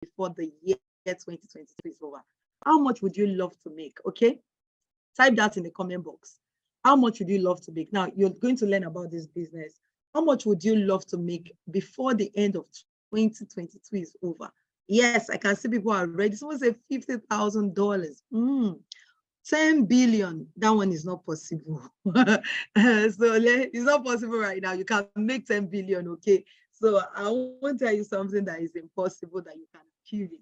before the year 2023 is over? How much would you love to make? Okay, type that in the comment box. How much would you love to make? Now, you're going to learn about this business. How much would you love to make before the end of 2022 is over? Yes, I can see people are ready. Someone say $50,000. 10 billion. That one is not possible. It's not possible right now. You can make 10 billion, okay? So I want to tell you something that is impossible that you can achieve it.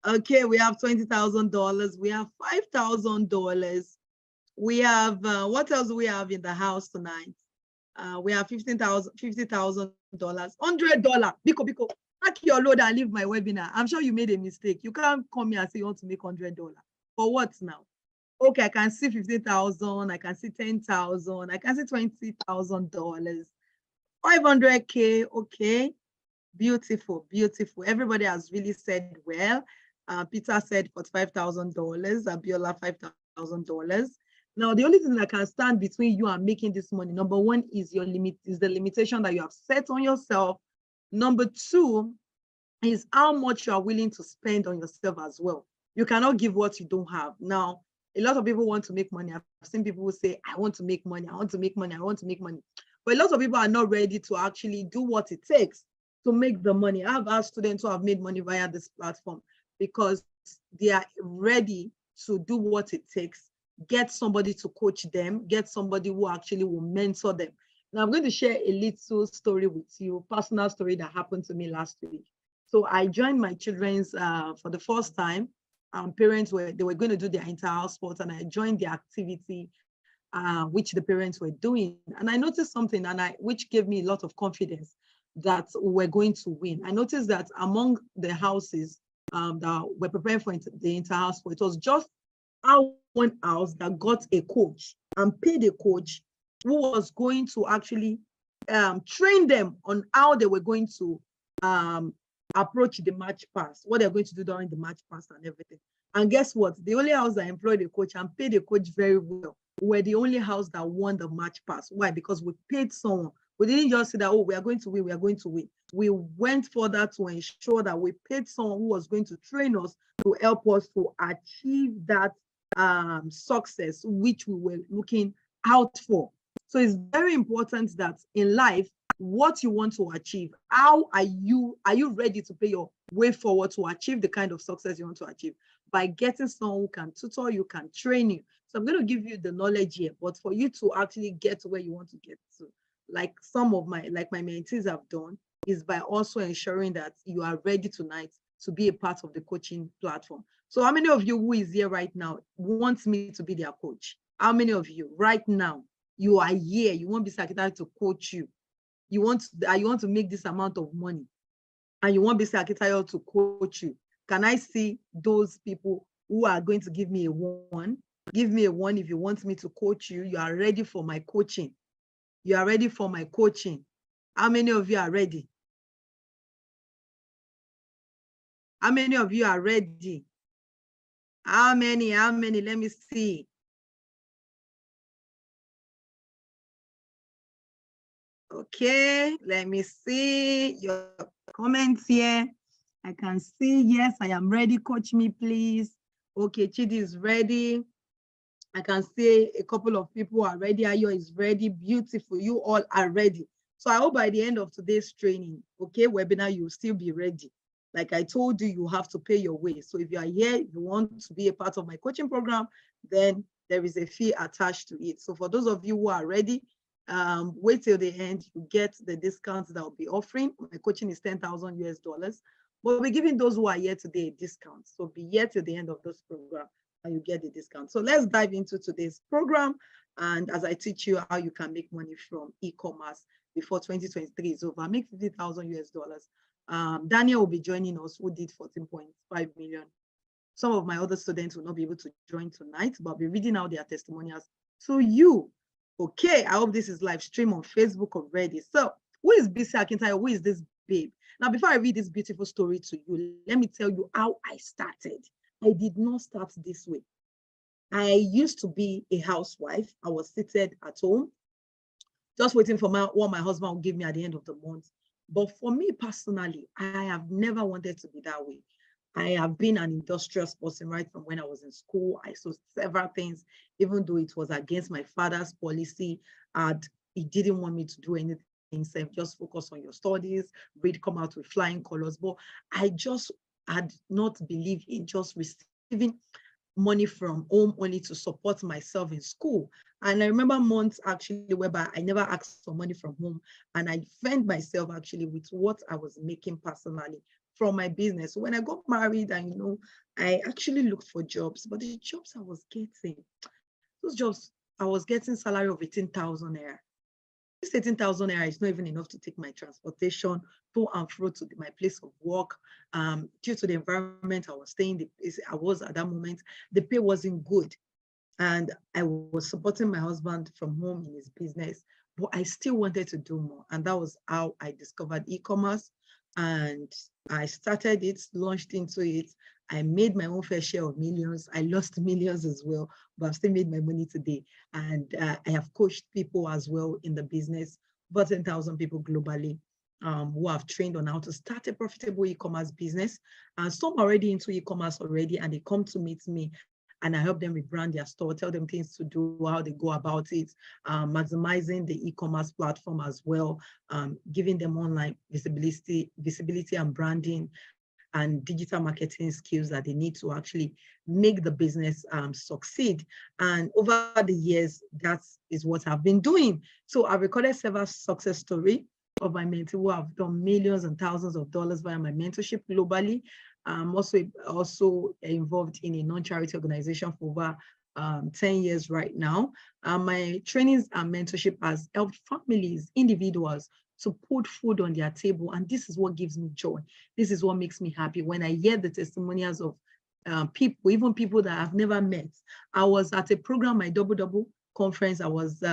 Okay, we have $20,000. We have $5,000. We have, what else do we have in the house tonight? We have $50,000, $100. Biko, pack your load and leave my webinar. I'm sure you made a mistake. You can't come here and say you want to make $100. For what now? Okay, I can see 50,000. I can see 10,000. I can see $20,000. 500K. Okay, beautiful, beautiful. Everybody has really said well. Peter said $45,000. Abiola $5,000. Now, the only thing that can stand between you and making this money, number one, is the limitation that you have set on yourself. Number two is how much you are willing to spend on yourself as well. You cannot give what you don't have. Now, a lot of people want to make money. I've seen people who say, I want to make money, I want to make money, I want to make money. But a lot of people are not ready to actually do what it takes to make the money. I have asked students who have made money via this platform because they are ready to do what it takes, get somebody to coach them, get somebody who actually will mentor them. Now, I'm going to share a little story with you, personal story that happened to me last week. So I joined my children's for the first time. Parents were going to do their inter-house sports, and I joined the activity which the parents were doing. And I noticed something which gave me a lot of confidence that we were going to win. I noticed that among the houses that were preparing for the inter-house sport, it was just our one house that got a coach and paid a coach who was going to actually train them on how they were going to approach the match pass, what they're going to do during the match pass and everything. And guess what? The only house that employed a coach and paid a coach very well were the only house that won the match pass. Why? Because we paid someone. We didn't just say that, oh, we are going to win, we are going to win. We went further to ensure that we paid someone who was going to train us to help us to achieve that success which we were looking out for. So it's very important that in life, what you want to achieve, how are you ready to pay your way forward to achieve the kind of success you want to achieve? By getting someone who can tutor you, can train you. So I'm going to give you the knowledge here, but for you to actually get to where you want to get to, like some of my mentees have done, is by also ensuring that you are ready tonight to be a part of the coaching platform. So how many of you who is here right now wants me to be their coach? How many of you right now, you are here, you want Bisa Akitayo to coach you? You want to make this amount of money and you want Bisa Akitayo to coach you? Can I see those people who are going to give me a one? Give me a one if you want me to coach you. You are ready for my coaching. You are ready for my coaching. How many of you are ready? How many of you are ready? How many? Let me see. Okay, let me see your comments here. I can see, yes, I am ready. Coach me, please. Okay, Chidi is ready. I can see a couple of people are ready. Ayo is ready. Beautiful. You all are ready. So I hope by the end of today's training, okay, webinar, you'll still be ready. Like I told you, you have to pay your way. So if you are here, you want to be a part of my coaching program, then there is a fee attached to it. So for those of you who are ready, wait till the end, you get the discounts that I'll be offering. My coaching is $10,000 US. But we're giving those who are here today a discount. So be here till the end of this program and you get the discount. So let's dive into today's program. And as I teach you how you can make money from e-commerce before 2023 is over, make $50,000 US. Daniel will be joining us, who did 14.5 million. Some of my other students will not be able to join tonight, but I'll be reading out their testimonials to you. Okay, I hope this is live stream on Facebook already. So who is Bisa Akitayo? Who is this babe? Now, before I read this beautiful story to you, let me tell you how I started. I did not start this way. I used to be a housewife. I was seated at home, just waiting for what my husband would give me at the end of the month. But for me personally, I have never wanted to be that way. I have been an industrious person right from when I was in school. I saw several things, even though it was against my father's policy, and he didn't want me to do anything except just focus on your studies, read, come out with flying colors. But I just had not believed in just receiving money from home only to support myself in school. And I remember months actually whereby I never asked for money from home, and I fend myself actually with what I was making personally from my business. So when I got married, and I actually looked for jobs, but the jobs I was getting, those jobs, I was getting salary of 18,000 naira. This 18,000 naira is not even enough to take my transportation to and fro to my place of work. Due to the environment I was staying, I was at that moment, the pay wasn't good. And I was supporting my husband from home in his business, but I still wanted to do more. And that was how I discovered e-commerce. And I started it, launched into it. I made my own fair share of millions. I lost millions as well, but I've still made my money today. And I have coached people as well in the business, about 10,000 people globally, who have trained on how to start a profitable e-commerce business. And some are already into e-commerce already, and they come to meet me, and I help them rebrand their store, tell them things to do, how they go about it, maximizing the e-commerce platform as well, giving them online visibility and branding and digital marketing skills that they need to actually make the business succeed. And over the years, that is what I've been doing. So I've recorded several success stories of my mentee who have done millions and thousands of dollars via my mentorship globally. I'm also involved in a non-charity organization for over 10 years right now. My trainings and mentorship has helped families, individuals, to put food on their table. And this is what gives me joy. This is what makes me happy when I hear the testimonials of people, even people that I've never met. I was at a program, my Double conference. I was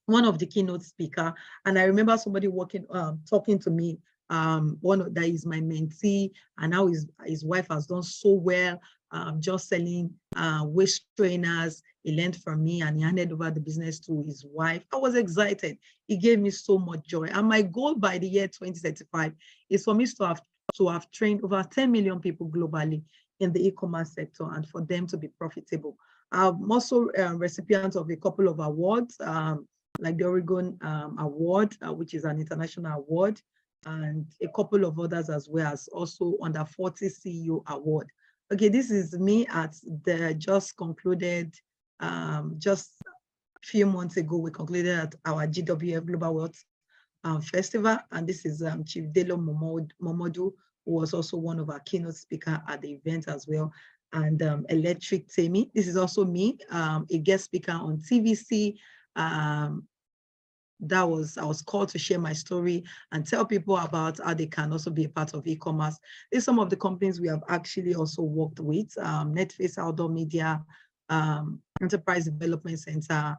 one of the keynote speaker, and I remember somebody talking to me, that is my mentee, and how his wife has done so well, just selling waist trainers. He learned from me and he handed over the business to his wife. I was excited. It gave me so much joy. And my goal by the year 2035 is for me to have trained over 10 million people globally in the e-commerce sector, and for them to be profitable. I'm also a recipient of a couple of awards, like the Oregon Award, which is an international award, and a couple of others, as well as also under 40 CEO Award. Okay, this is me at the just concluded, just a few months ago, we concluded at our GWF Global Wealth Festival, and this is Chief Delo Momodu, who was also one of our keynote speakers at the event as well, and Electric Temi. This is also me, a guest speaker on TVC. I was called to share my story and tell people about how they can also be a part of e-commerce. These are some of the companies we have actually also worked with: Netface Outdoor Media, Enterprise Development Center,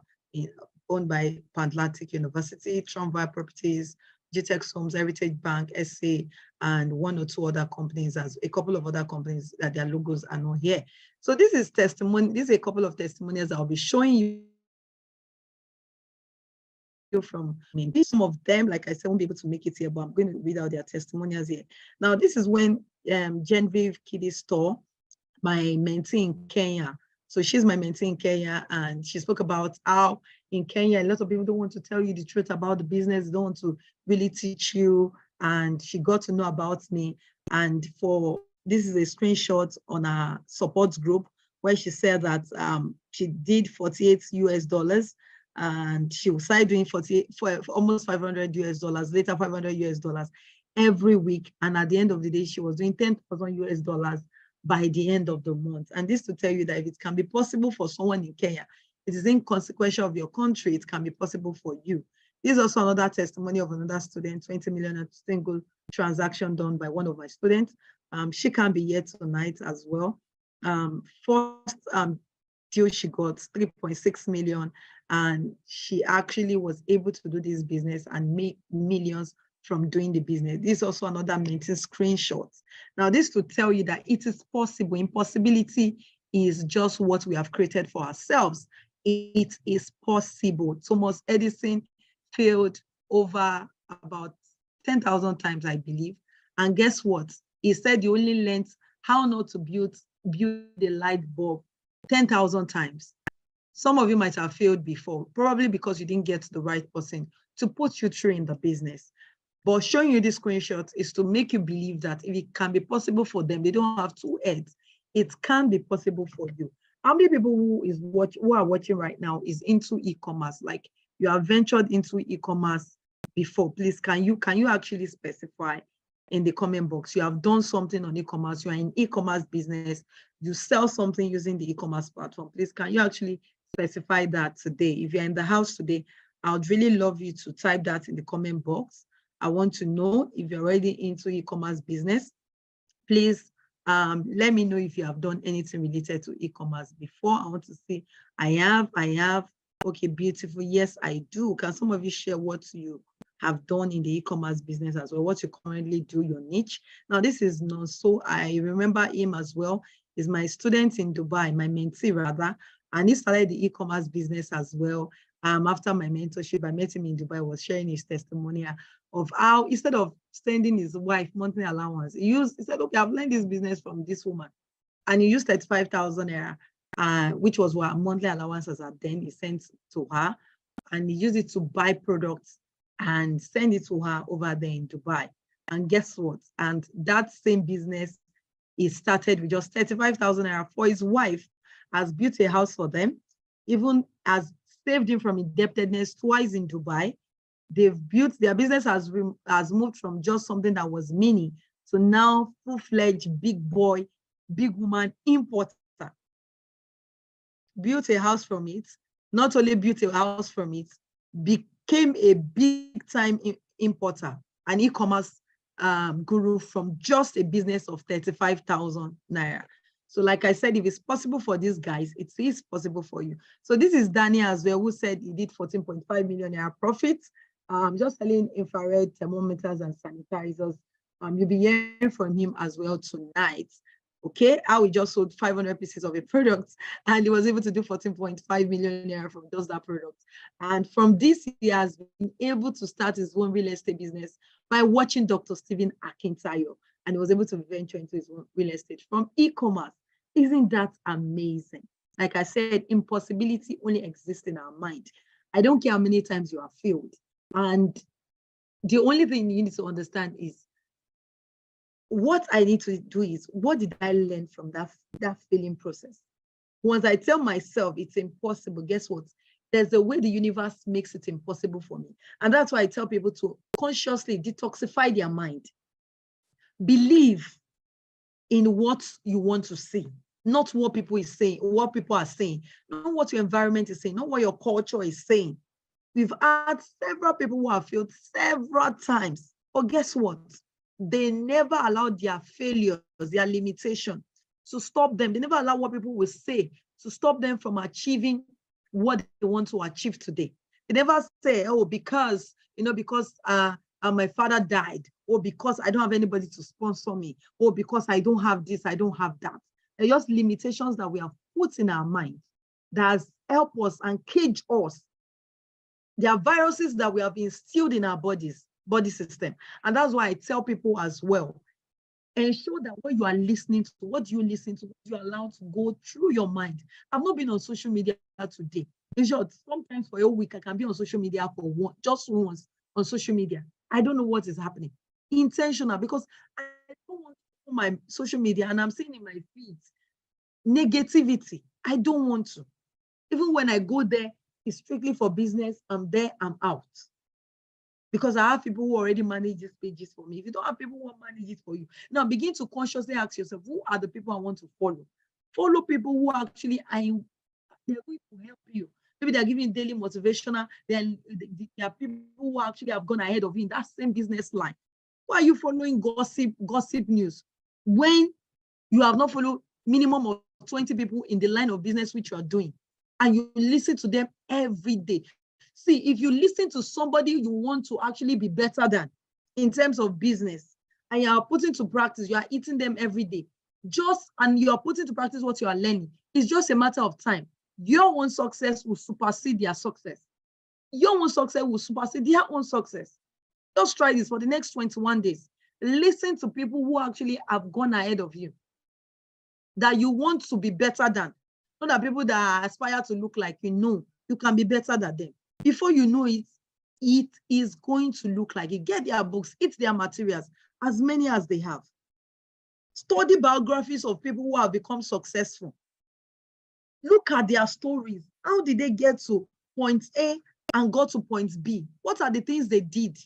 owned by Pan-Atlantic University, Trumville Properties, GTEX Homes, Heritage Bank, SA, and one or two other companies, as a couple of other companies that their logos are not here. So this is testimony. This is a couple of testimonials I'll be showing you from. Some of them, like I said, won't be able to make it here, but I'm going to read out their testimonials here. Now, this is when Genevieve Kiddie Store, my mentee in Kenya. So she's my mentee in Kenya, and she spoke about how in Kenya, a lot of people don't want to tell you the truth about the business, they don't want to really teach you. And she got to know about me. And this is a screenshot on our support group where she said that she did 48 US dollars, and she started doing 48 for almost 500 US dollars, later 500 US dollars every week. And at the end of the day, she was doing 10,000 US dollars by the end of the month. And this to tell you that if it can be possible for someone in Kenya, it is inconsequential of your country, it can be possible for you. This is also another testimony of another student, 20 million a single transaction done by one of my students. She can be here tonight as well. First deal she got 3.6 million, and she actually was able to do this business and make millions from doing the business. This is also another mentee screenshot. Now, this to tell you that it is possible. Impossibility is just what we have created for ourselves. It is possible. Thomas Edison failed over about 10,000 times, I believe. And guess what? He said he only learned how not to build a light bulb 10,000 times. Some of you might have failed before, probably because you didn't get the right person to put you through in the business. But showing you this screenshot is to make you believe that if it can be possible for them, they don't have two heads. It can be possible for you. How many people who are watching right now is into e-commerce? Like you have ventured into e-commerce before? Please, can you actually specify in the comment box? You have done something on e-commerce, you are in e-commerce business, you sell something using the e-commerce platform. Please, can you actually specify that today? If you're in the house today, I would really love you to type that in the comment box. I want to know if you're already into e-commerce business. Please let me know if you have done anything related to e-commerce before. I want to see. I have. Okay, beautiful. Yes, I do. Can some of you share what you have done in the e-commerce business as well, what you currently do, your niche? Now, this is so I remember him as well. He's my student in Dubai, my mentee rather, and he started the e-commerce business as well. After my mentorship, I met him in Dubai, was sharing his testimonial of how instead of sending his wife monthly allowance, he said, okay, I've learned this business from this woman. And he used 35,000 naira, which was what monthly allowances at then he sent to her. And he used it to buy products and send it to her over there in Dubai. And guess what? And that same business he started with just 35,000 naira for his wife, has built a house for them, even has saved him from indebtedness twice in Dubai. They've built, their business has moved from just something that was mini to now full-fledged big boy, big woman importer. Built a house from it, not only built a house from it, became a big-time importer, an e-commerce guru from just a business of 35,000 naira. So like I said, if it's possible for these guys, it is possible for you. So this is Danny as well, who said he did 14.5 million naira profit, just selling infrared thermometers and sanitizers. You'll be hearing from him as well tonight. Okay, how he just sold 500 pieces of a product and he was able to do 14.5 million naira from just that product. And from this, he has been able to start his own real estate business by watching Dr. Stephen Akintayo, and he was able to venture into his own real estate from e-commerce. Isn't that amazing? Like I said, impossibility only exists in our mind. I don't care how many times you have failed. And the only thing you need to understand is what I need to do is, what did I learn from that failing process? Once I tell myself it's impossible, guess what? There's a way the universe makes it impossible for me. And that's why I tell people to consciously detoxify their mind. Believe in what you want to see, not what people are saying, not what your environment is saying, not what your culture is saying. We've had several people who have failed several times, but guess what? They never allowed their failures, their limitation to stop them. They never allow what people will say to stop them from achieving what they want to achieve today. They never say, oh, because my father died, or because I don't have anybody to sponsor me, or because I don't have this, I don't have that. They're just limitations that we have put in our mind that has helped us and cage us. There are viruses that we have instilled in our body system. And that's why I tell people as well, ensure that what you are listening to, what you listen to, what you allow to go through your mind. I've not been on social media today. In short, sometimes for a week, I can be on social media for just once on social media. I don't know what is happening. Intentional, because I don't want to my social media and I'm seeing in my feeds negativity. I don't want to. Even when I go there, it's strictly for business. I'm there, I'm out. Because I have people who already manage these pages for me. If you don't have people who manage it for you, now begin to consciously ask yourself, who are the people I want to follow? Follow people who actually they're going to help you. Maybe they're giving daily motivational. There are people who actually have gone ahead of you in that same business line. Why are you following gossip news when you have not followed minimum of 20 people in the line of business which you are doing, and you listen to them every day? See, if you listen to somebody you want to actually be better than in terms of business, and you are putting to practice, you are eating them every day, and you are putting to practice what you are learning, it's just a matter of time. Your own success will supersede their success. Your own success will supersede their own success. Just try this for the next 21 days. Listen to people who actually have gone ahead of you. that you want to be better than. Not that people that aspire to look like you know, you can be better than them. Before you know it, it is going to look like it. Get their books, eat their materials, as many as they have. Study biographies of people who have become successful. Look at their stories. How did they get to point A and go to point B? What are the things they did?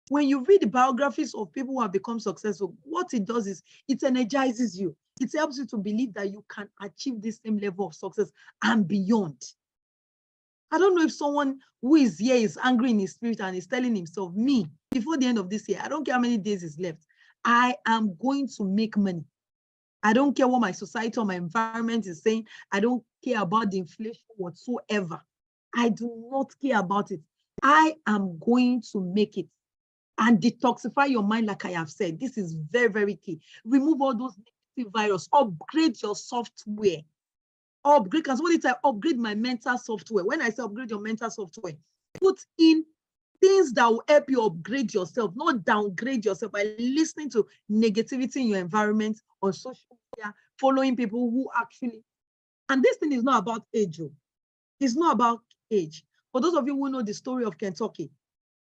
When you read the biographies of people who have become successful, what it does is it energizes you. It helps you to believe that you can achieve this same level of success and beyond. I don't know if someone who is here is angry in his spirit and is telling himself, me, before the end of this year, I don't care how many days is left, I am going to make money. I don't care what my society or my environment is saying. I don't care about the inflation whatsoever. I do not care about it. I am going to make it. And detoxify your mind, like I have said. This is very, very key. Remove all those negative viruses. Upgrade your software. Upgrade, because what I upgrade my mental software. When I say upgrade your mental software, put in things that will help you upgrade yourself, not downgrade yourself by listening to negativity in your environment on social media, following people who actually, and this thing is not about age. It's not about age. For those of you who know the story of Kentucky,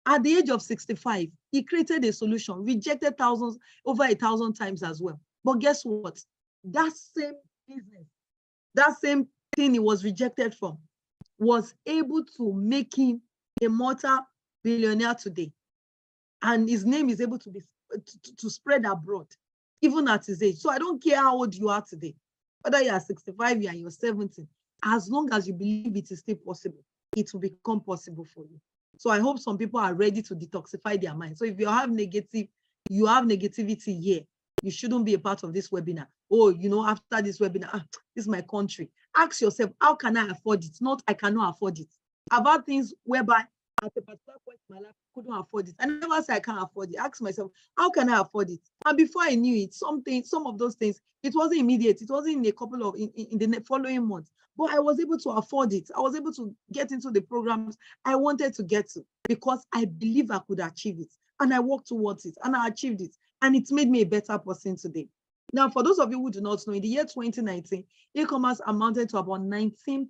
at the age of 65, he created a solution, rejected over 1,000 times as well. But guess what? That same business, that same thing he was rejected from, was able to make him a multi-billionaire today. And his name is able to be to spread abroad, even at his age. So I don't care how old you are today, whether you are 65, you're 70, as long as you believe it is still possible, it will become possible for you. So I hope some people are ready to detoxify their mind. So if you have negativity here, you shouldn't be a part of this webinar. Oh, after this webinar, this is my country. Ask yourself, how can I afford it? Not, I cannot afford it. I've had things whereby at a particular point in my life, I couldn't afford it. I never say I can't afford it. Ask myself, how can I afford it? And before I knew it, some of those things, it wasn't immediate. It wasn't in a couple of, in the following months. But I was able to afford it. I was able to get into the programs I wanted to get to because I believe I could achieve it. And I worked towards it and I achieved it. And it made me a better person today. Now, for those of you who do not know, in the year 2019, e-commerce amounted to about 19%.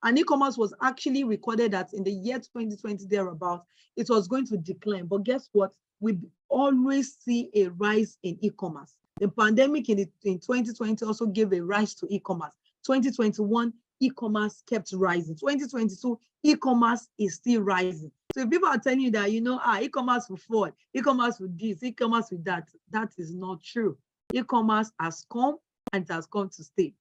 And e-commerce was actually recorded that in the year 2020 thereabout, it was going to decline. But guess what? We always see a rise in e-commerce. The pandemic in 2020 also gave a rise to e-commerce. 2021, e-commerce kept rising. 2022, e-commerce is still rising. So if people are telling you that, e-commerce will fall, e-commerce will this, e-commerce with that, that is not true. E-commerce has come and it has come to stay.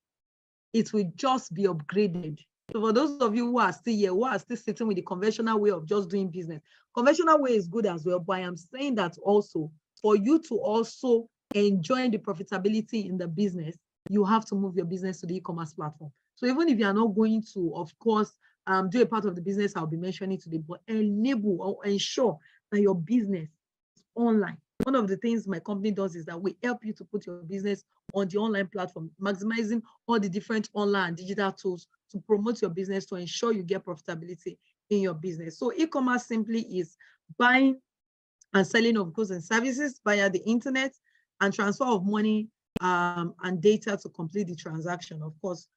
It will just be upgraded. So for those of you who are still here, who are still sitting with the conventional way of just doing business, conventional way is good as well, but I am saying that also for you to also enjoy the profitability in the business, you have to move your business to the e-commerce platform. So even if you are not going to, of course, do a part of the business I'll be mentioning today, but enable or ensure that your business is online. One of the things my company does is that we help you to put your business on the online platform, maximizing all the different online and digital tools to promote your business, to ensure you get profitability in your business. So e-commerce simply is buying and selling of goods and services via the internet and transfer of money and data to complete the transaction. Of course,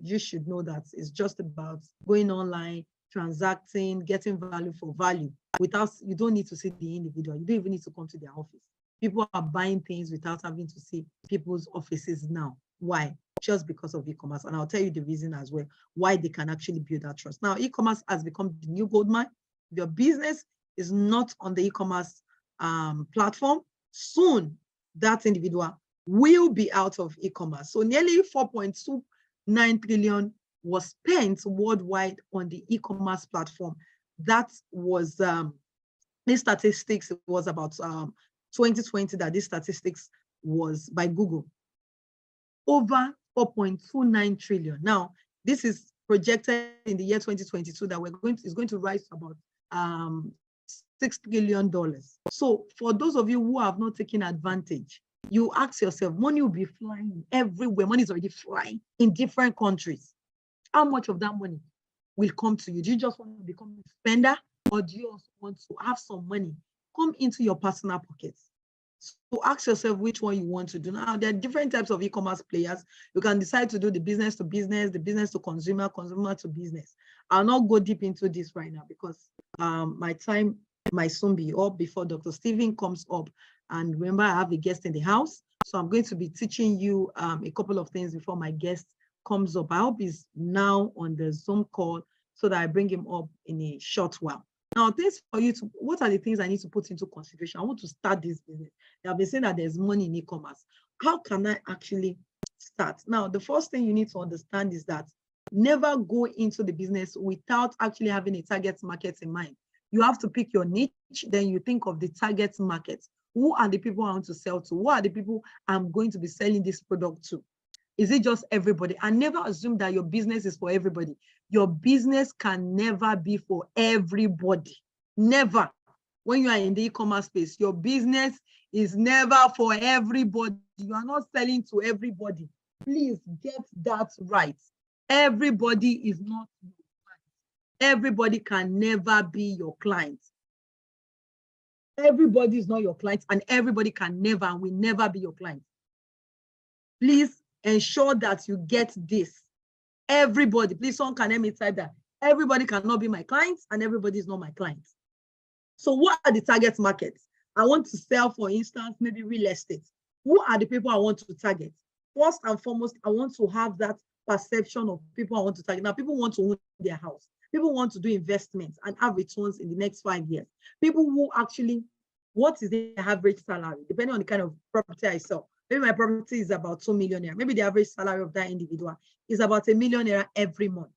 you should know that it's just about going online, transacting, getting value for value. You don't need to see the individual. You don't even need to come to their office. People are buying things without having to see people's offices now. Why? Just because of e-commerce. And I'll tell you the reason as well, why they can actually build that trust. Now, e-commerce has become the new gold mine. If your business is not on the e-commerce platform, soon that individual will be out of e-commerce. So nearly 4.29 trillion was spent worldwide on the e-commerce platform. That was these statistics. It was about 2020 that these statistics was by Google. Over 4.29 trillion. Now, this is projected in the year 2022 that it's going to rise to about $6 trillion. So for those of you who have not taken advantage, you ask yourself, money will be flying everywhere. Money is already flying in different countries. How much of that money will come to you? Do you just want to become a spender, or do you also want to have some money come into your personal pockets? So ask yourself which one you want to do. Now, there are different types of e-commerce players. You can decide to do the business to business, the business to consumer, consumer to business. I'll not go deep into this right now because my time might soon be up before Dr. Steven comes up. And remember, I have a guest in the house. So I'm going to be teaching you a couple of things before my guest comes up. I hope he's now on the Zoom call so that I bring him up in a short while. Now, things for you to, what are the things I need to put into consideration? I want to start this business. I've been saying that there's money in e-commerce. How can I actually start? Now, the first thing you need to understand is that never go into the business without actually having a target market in mind. You have to pick your niche, then you think of the target market. Who are the people I want to sell to? Who are the people I'm going to be selling this product to? Is it just everybody? And never assume that your business is for everybody. Your business can never be for everybody. Never. When you are in the e-commerce space, your business is never for everybody. You are not selling to everybody. Please get that right. Everybody is not your client. Everybody can never be your client. Everybody is not your client, and everybody can never and will never be your client. Please ensure that you get this. Everybody, please, someone can help me type that. Everybody cannot be my client, and everybody is not my client. So what are the target markets? I want to sell, for instance, maybe real estate. Who are the people I want to target? First and foremost, I want to have that perception of people I want to target. Now, people want to own their house. People want to do investments and have returns in the next 5 years. People who actually, what is the average salary? Depending on the kind of property I sell. Maybe my property is about 2 million naira. Maybe the average salary of that individual is about 1 million naira every month.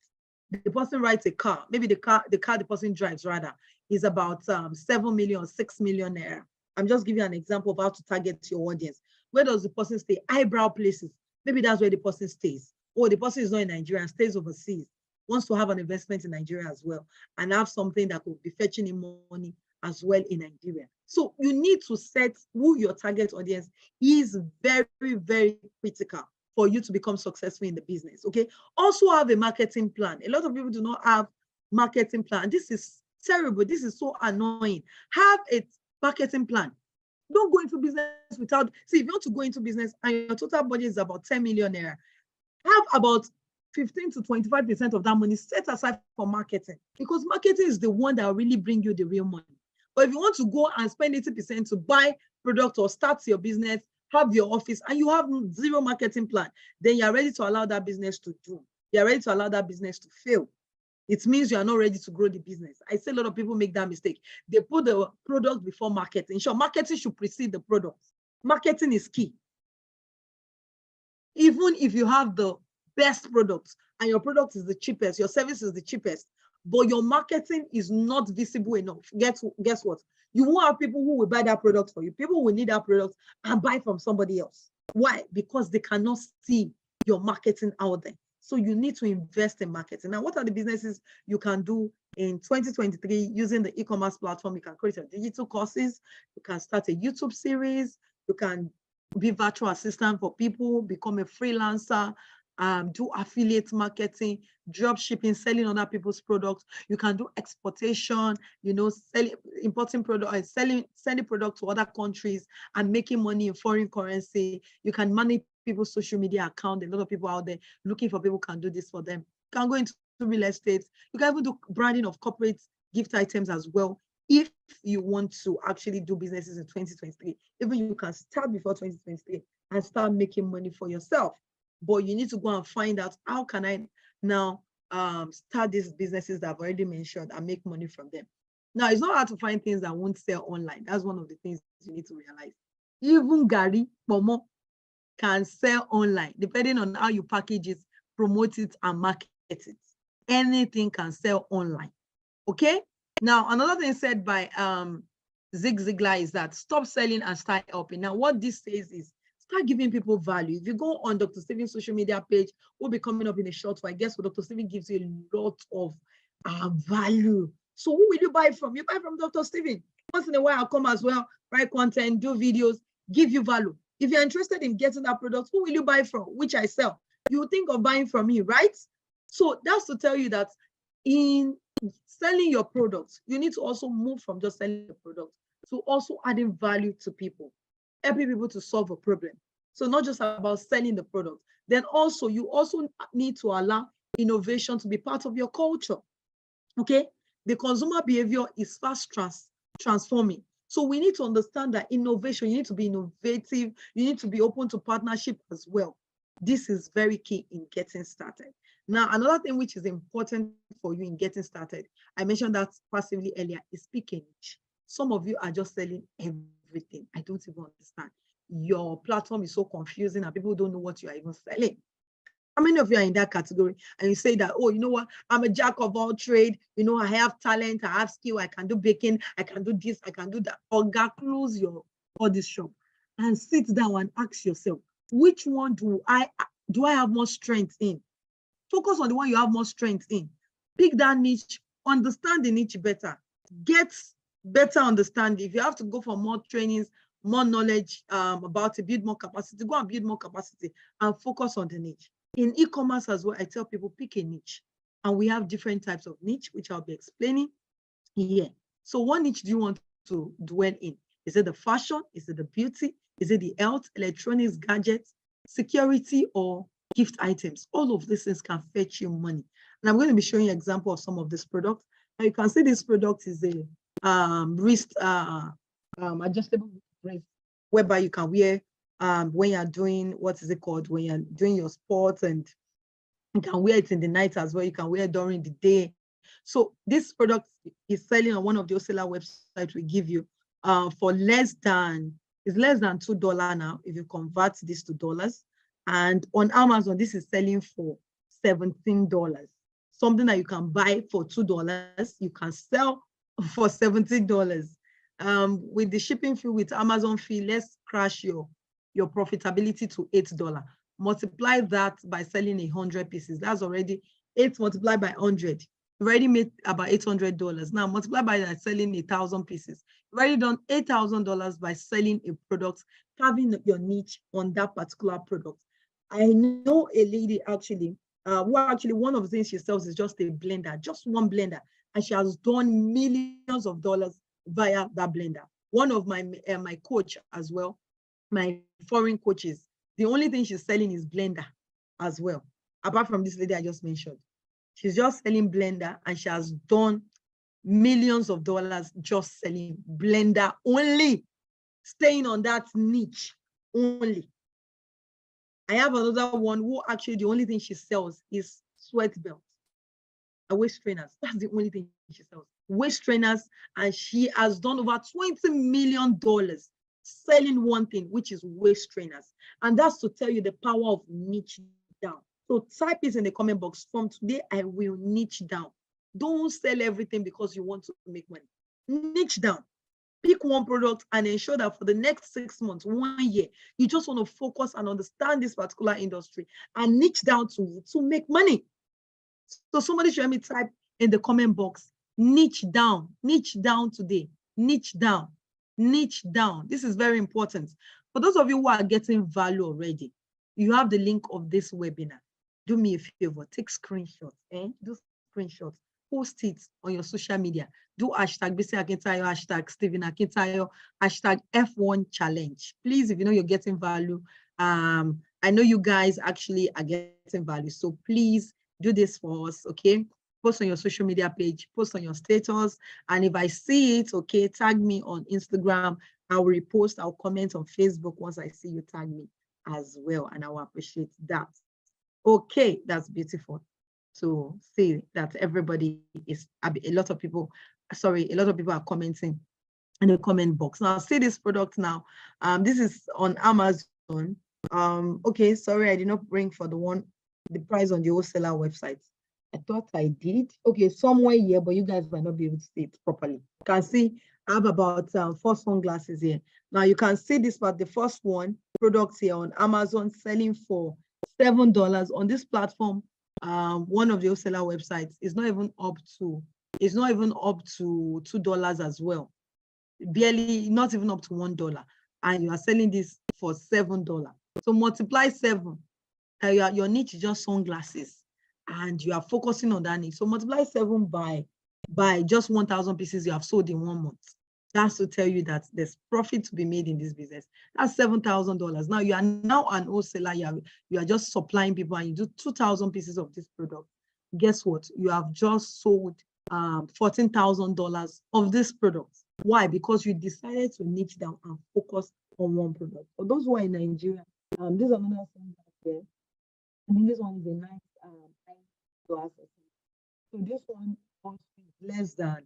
The person rides a car. Maybe the car the person drives rather is about 7 million, 6 million naira. I'm just giving you an example of how to target your audience. Where does the person stay? Eyebrow places. Maybe that's where the person stays. Or the person is not in Nigeria and stays overseas, wants to have an investment in Nigeria as well, and have something that could be fetching him money as well in Nigeria. So you need to set who your target audience is. Very, very critical for you to become successful in the business, okay? Also have a marketing plan. A lot of people do not have marketing plan. This is terrible. This is so annoying. Have a marketing plan. Don't go into business without, see, if you want to go into business and your total budget is about 10 million naira, have about 15 to 25% of that money set aside for marketing, because marketing is the one that will really bring you the real money. But if you want to go and spend 80% to buy product or start your business, have your office, and you have zero marketing plan, then you're ready to allow that business to do. You're ready to allow that business to fail. It means you are not ready to grow the business. I see a lot of people make that mistake. They put the product before marketing. Sure, marketing should precede the product. Marketing is key. Even if you have the best product and your product is the cheapest, your service is the cheapest, but your marketing is not visible enough, guess what? You won't have people who will buy that product for you. People will need that product and buy from somebody else. Why? Because they cannot see your marketing out there. So you need to invest in marketing. Now, what are the businesses you can do in 2023 using the e-commerce platform? You can create your digital courses. You can start a YouTube series. You can be virtual assistant for people, become a freelancer, do affiliate marketing, drop shipping, selling other people's products. You can do exportation, importing product, sending product to other countries and making money in foreign currency. You can manage people's social media account. A lot of people out there looking for people who can do this for them. You can go into real estate. You can even do branding of corporate gift items as well. If you want to actually do businesses in 2023, even you can start before 2023 and start making money for yourself. But you need to go and find out, how can I now start these businesses that I've already mentioned and make money from them. Now, it's not hard to find things that won't sell online. That's one of the things you need to realize. Even Gary, Momo can sell online, depending on how you package it, promote it, and market it. Anything can sell online, okay? Now, another thing said by Zig Ziglar is that stop selling and start helping. Now, what this says is start giving people value. If you go on Dr. Steven's social media page, we'll be coming up in a short while. Guess what? Dr. Steven gives you a lot of value. So who will you buy from? You buy from Dr. Steven. Once in a while, I'll come as well, write content, do videos, give you value. If you're interested in getting that product, who will you buy from? Which I sell. You think of buying from me, right? So that's to tell you that in selling your products, you need to also move from just selling the product to also adding value to people. helping people to solve a problem. So not just about selling the product. Then also, you also need to allow innovation to be part of your culture. Okay? The consumer behavior is fast transforming. So we need to understand that innovation, you need to be innovative, you need to be open to partnership as well. This is very key in getting started. Now, another thing which is important for you in getting started, I mentioned that passively earlier, is pick a niche. Some of you are just selling everything. I don't even understand. Your platform is so confusing and people don't know what you are even selling. How many of you are in that category and you say that, oh, you know what, I'm a jack of all trade, you know, I have talent, I have skill, I can do baking, I can do this, I can do that. Or close your this shop and sit down and ask yourself, which one do I have more strength in? Focus on the one you have more strength in. Pick that niche, understand the niche better, get better understanding. If you have to go for more trainings, more knowledge about it, build more capacity, go and build more capacity and focus on the niche. In e-commerce as well, I tell people, pick a niche. And we have different types of niche, which I'll be explaining here. So what niche do you want to dwell in? Is it the fashion? Is it the beauty? Is it the health, electronics, gadgets, security, or gift items? All of these things can fetch you money. And I'm going to be showing you an example of some of these products. Now you can see this product is a wrist adjustable wrist, whereby you can wear when you're doing, what is it called? When you're doing your sports, and you can wear it in the night as well. You can wear it during the day. So this product is selling on one of the wholesaler websites we give you for less than $2 now if you convert this to dollars. And on Amazon, this is selling for $17. Something that you can buy for $2, you can sell for $17. With the shipping fee, with Amazon fee, let's crash your profitability to $8. Multiply that by selling 100 pieces. That's already 8 multiplied by 100. You've already made about $800. Now multiply by that, selling 1,000 pieces. You've already done $8,000 by selling a product, having your niche on that particular product. I know a lady actually, one of the things she sells is just a blender, just one blender, and she has done millions of dollars via that blender. One of my coach as well, my foreign coaches, the only thing she's selling is blender as well. Apart from this lady I just mentioned, she's just selling blender, and she has done millions of dollars just selling blender only, staying on that niche only. I have another one who actually the only thing she sells is sweat belts and waist trainers. That's the only thing she sells, waist trainers, and she has done over $20 million selling one thing, which is waist trainers. And that's to tell you the power of niche down. So type it in the comment box. From today, I will niche down. Don't sell everything because you want to make money. Niche down. Pick one product and ensure that for the next 6 months, 1 year, you just want to focus and understand this particular industry and niche down to make money. So somebody should help me type in the comment box, niche down today, niche down. Niche down. This is very important. For those of you who are getting value already, you have the link of this webinar. Do me a favor, take screenshots, do screenshots, post it on your social media. Do hashtag Bisi Akintayo, hashtag Stephen Akintayo, hashtag F1 challenge. Please, if you know you're getting value, I know you guys actually are getting value. So please do this for us, okay? Post on your social media page, post on your status. And if I see it, okay, tag me on Instagram. I'll repost, I'll comment on Facebook once I see you tag me as well. And I will appreciate that. Okay, that's beautiful to see that everybody is, a lot of people are commenting in the comment box. Now, see this product now. This is on Amazon. Okay, sorry, I did not bring for the price on the wholesaler website. I thought I did. Okay, somewhere here, but you guys might not be able to see it properly. You can see I have about 4 sunglasses here. Now you can see this part, the first one, products here on Amazon selling for $7 on this platform. One of the wholesaler websites is not even up to $2 as well. Barely, not even up to $1. And you are selling this for $7. So multiply 7. Your niche is just sunglasses, and you are focusing on that niche. So multiply 7 by just 1,000 pieces you have sold in 1 month. That's to tell you that there's profit to be made in this business. That's $7,000. Now you are now an wholesaler. You are just supplying people, and you do 2,000 pieces of this product. Guess what? You have just sold $14,000 of this product. Why? Because you decided to niche down and focus on one product. For those who are in Nigeria, this is another thing there. I think this one is a nice glass. So this one is less than,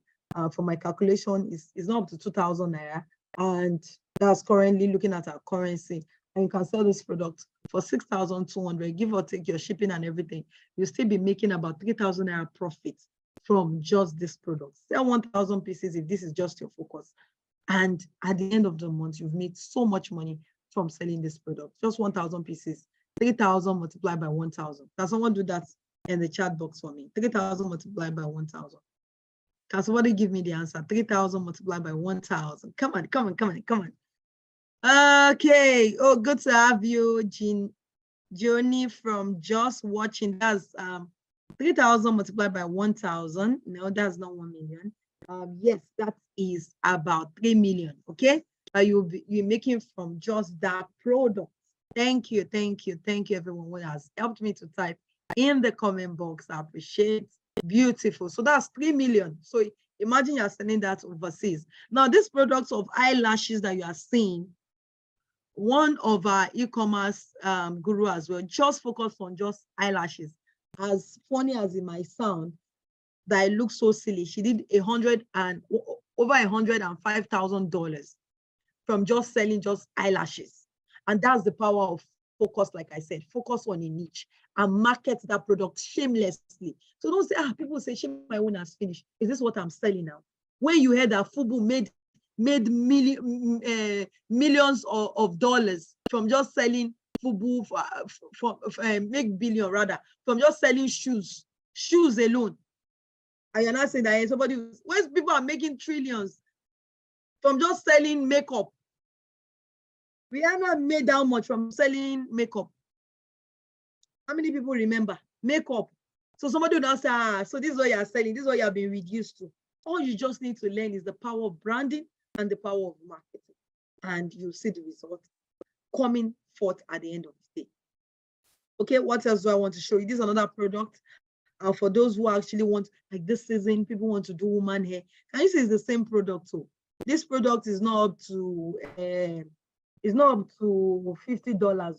for my calculation, is not up to 2,000 naira, and that's currently looking at our currency. And you can sell this product for 6,200, give or take your shipping and everything. You'll still be making about 3,000 naira profit from just this product. Sell 1,000 pieces if this is just your focus. And at the end of the month, you've made so much money from selling this product. Just 1,000 pieces, 3,000 multiplied by 1,000. Can someone do that in the chat box for me? 3,000 multiplied by 1,000. Can somebody give me the answer? 3,000 multiplied by 1,000. Come on, come on, come on, come on. Okay. Oh, good to have you, Johnny from Just Watching. That's 3,000 multiplied by 1,000. No, that's not 1 million. Yes, that is about 3 million. Okay, you're making from just that product. Thank you, thank you, thank you, everyone who has helped me to type in the comment box. I appreciate. Beautiful. So that's 3 million. So imagine you're selling that overseas. Now, these products of eyelashes that you are seeing, one of our e-commerce guru as well just focused on just eyelashes. As funny as it might sound, that it looks so silly, she did over $105,000 from just selling just eyelashes. And that's the power of focus. Like I said, focus on a niche and market that product shamelessly. So don't say, people say, shame my own has finished. Is this what I'm selling now? When you heard that Fubu made millions of dollars from just selling Fubu, make billion rather, from just selling shoes alone. And you're not saying that somebody, where's people are making trillions from just selling makeup? Rihanna made that much from selling makeup. How many people remember makeup? So somebody would now say, so this is what you're selling, this is what you have been reduced to. All you just need to learn is the power of branding and the power of marketing. And you'll see the result coming forth at the end of the day. Okay, what else do I want to show you? This is another product. For those who actually want, like this season, people want to do woman hair. Can you see it's the same product too? This product is not up to $50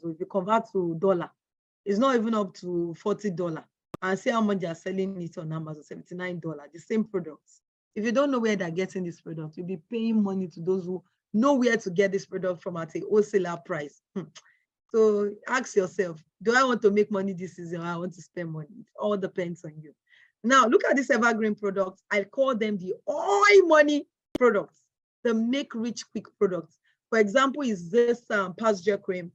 if you convert to dollar. It's not even up to $40. And see how much they're selling it on Amazon, $79. The same products. If you don't know where they're getting this product, you'll be paying money to those who know where to get this product from at a wholesaler price. So ask yourself, do I want to make money this season or I want to spend money? It all depends on you. Now, look at these evergreen products. I call them the oil money products, the make rich quick products. For example, is this pasture cream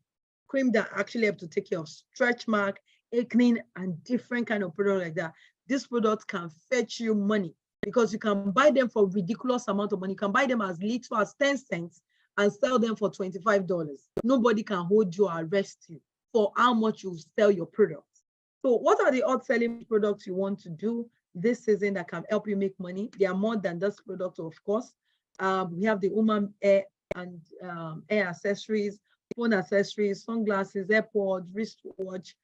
that actually helps to take care of stretch mark, acne, and different kind of product like that. This product can fetch you money because you can buy them for ridiculous amount of money. You can buy them as little as 10 cents and sell them for $25. Nobody can hold you or arrest you for how much you sell your products. So what are the odd selling products you want to do this season that can help you make money? They are more than this product, of course. We have the woman hair and hair accessories, phone accessories, sunglasses, AirPods, wristwatch,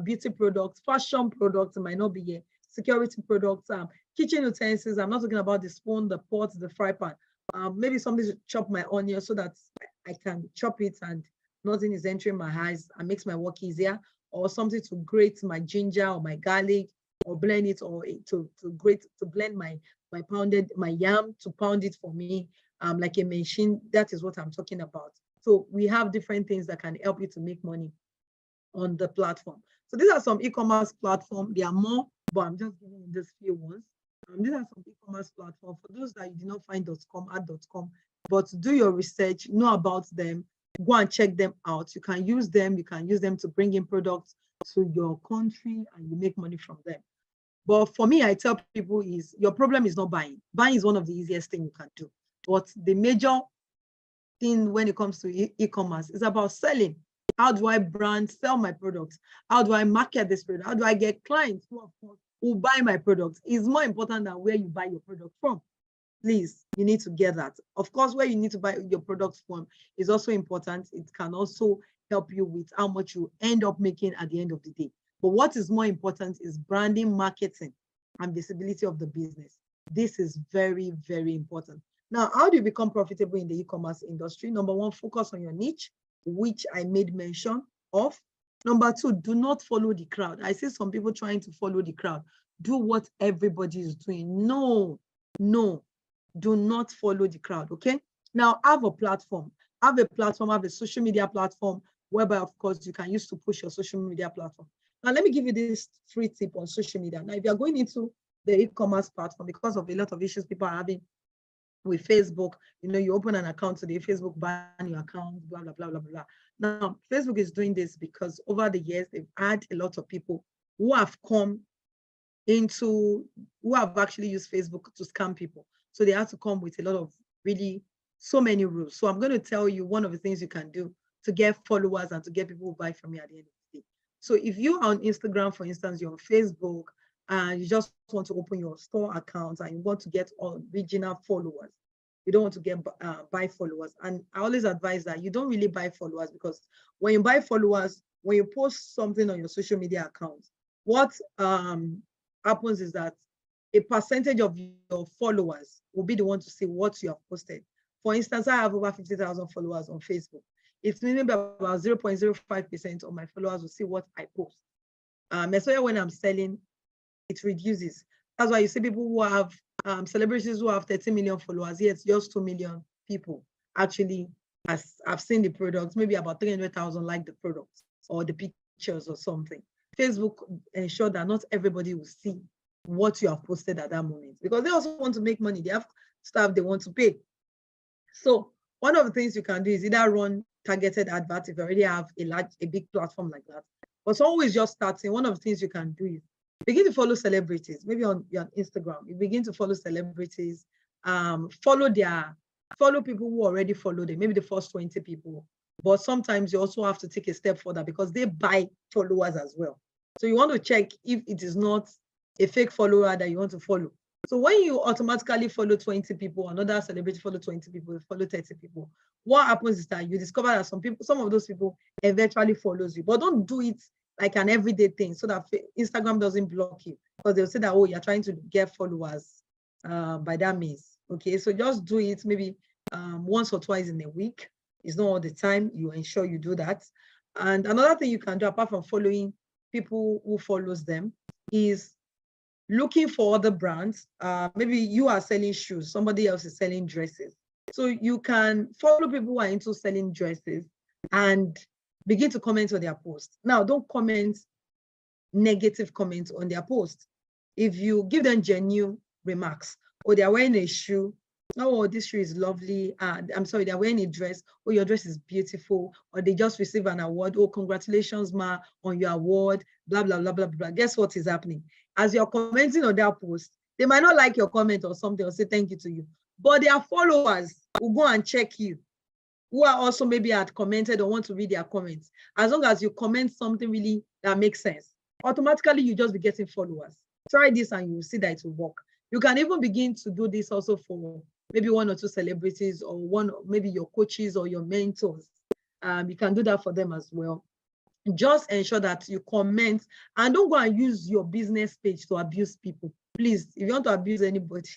beauty products, fashion products, it might not be here, security products, kitchen utensils. I'm not talking about the spoon, the pot, the fry pan. Maybe somebody should chop my onion so that I can chop it and nothing is entering my eyes and makes my work easier, or something to grate my ginger or my garlic, or blend it, or to blend my yam, to pound it for me, like a machine. That is what I'm talking about. So we have different things that can help you to make money on the platform. So these are some e-commerce platforms. There are more, but I'm just giving you these few ones. These are some e-commerce platforms. For those that you did not find .com, add .com, but do your research, know about them, go and check them out. You can use them. You can use them to bring in products to your country and you make money from them. But for me, I tell people is your problem is not buying. Buying is one of the easiest things you can do. But the major thing when it comes to e-commerce is about selling. How do I brand, sell my products? How do I market this product? How do I get clients who buy my products? Is more important than where you buy your product from. Please, you need to get that. Of course, where you need to buy your product from is also important. It can also help you with how much you end up making at the end of the day. But what is more important is branding, marketing, and visibility of the business. This is very, very important. Now, how do you become profitable in the e-commerce industry? Number one, focus on your niche, which I made mention of. Number two, do not follow the crowd. I see some people trying to follow the crowd. Do what everybody is doing. No, do not follow the crowd, okay? Now, have a platform. Have a social media platform, whereby, of course, you can use to push your social media platform. Now, let me give you this free tip on social media. Now, if you're going into the e-commerce platform, because of a lot of issues people are having with Facebook, you open an account today, Facebook ban your account, blah, blah, blah, blah, blah. Now, Facebook is doing this because over the years, they've had a lot of people who have actually used Facebook to scam people. So they have to come with a lot of so many rules. So I'm going to tell you one of the things you can do to get followers and to get people who buy from you at the end of the day. So if you are on Instagram, for instance, you're on Facebook, and you just want to open your store account and you want to get original followers, you don't want to buy followers. And I always advise that you don't really buy followers, because when you buy followers, when you post something on your social media account, what happens is that a percentage of your followers will be the one to see what you have posted. For instance, I have over 50,000 followers on Facebook. It's maybe about 0.05% of my followers will see what I post. Especially when I'm selling, it reduces. That's why you see people who have celebrities who have 30 million followers, yet just 2 million people actually have seen the products, maybe about 300,000 like the products or the pictures or something. Facebook ensure that not everybody will see what you have posted at that moment, because they also want to make money. They have staff they want to pay. So one of the things you can do is either run targeted adverts if you already have a big platform like that. But someone who is just starting, one of the things you can do is begin to follow celebrities. Maybe on Instagram, you begin to follow celebrities, follow people who already follow them, maybe the first 20 people. But sometimes you also have to take a step further, because they buy followers as well. So you want to check if it is not a fake follower that you want to follow. So when you automatically follow 20 people, another celebrity follow 20 people, follow 30 people, what happens is that you discover that some of those people eventually follows you. But don't do it like an everyday thing, so that Instagram doesn't block you, because they'll say that, oh, you're trying to get followers by that means. Okay, so just do it maybe once or twice in a week. It's not all the time. You ensure you do that. And another thing you can do, apart from following people who follows them, is looking for other brands. Maybe you are selling shoes, somebody else is selling dresses. So you can follow people who are into selling dresses and begin to comment on their posts. Now, don't comment negative comments on their posts. If you give them genuine remarks, or they're wearing a shoe, oh, this shoe is lovely. I'm sorry, they're wearing a dress. Oh, your dress is beautiful. Or they just received an award. Oh, congratulations, ma, on your award. Blah, blah, blah, blah, blah. Guess what is happening? As you're commenting on their post, they might not like your comment or something, or say thank you to you. But their followers will go and check you, who are also maybe had commented or want to read their comments. As long as you comment something really that makes sense, automatically you just be getting followers. Try this and you will see that it will work. You can even begin to do this also for maybe one or two celebrities, or maybe your coaches or your mentors. You can do that for them as well. Just ensure that you comment, and don't go and use your business page to abuse people. Please, if you want to abuse anybody,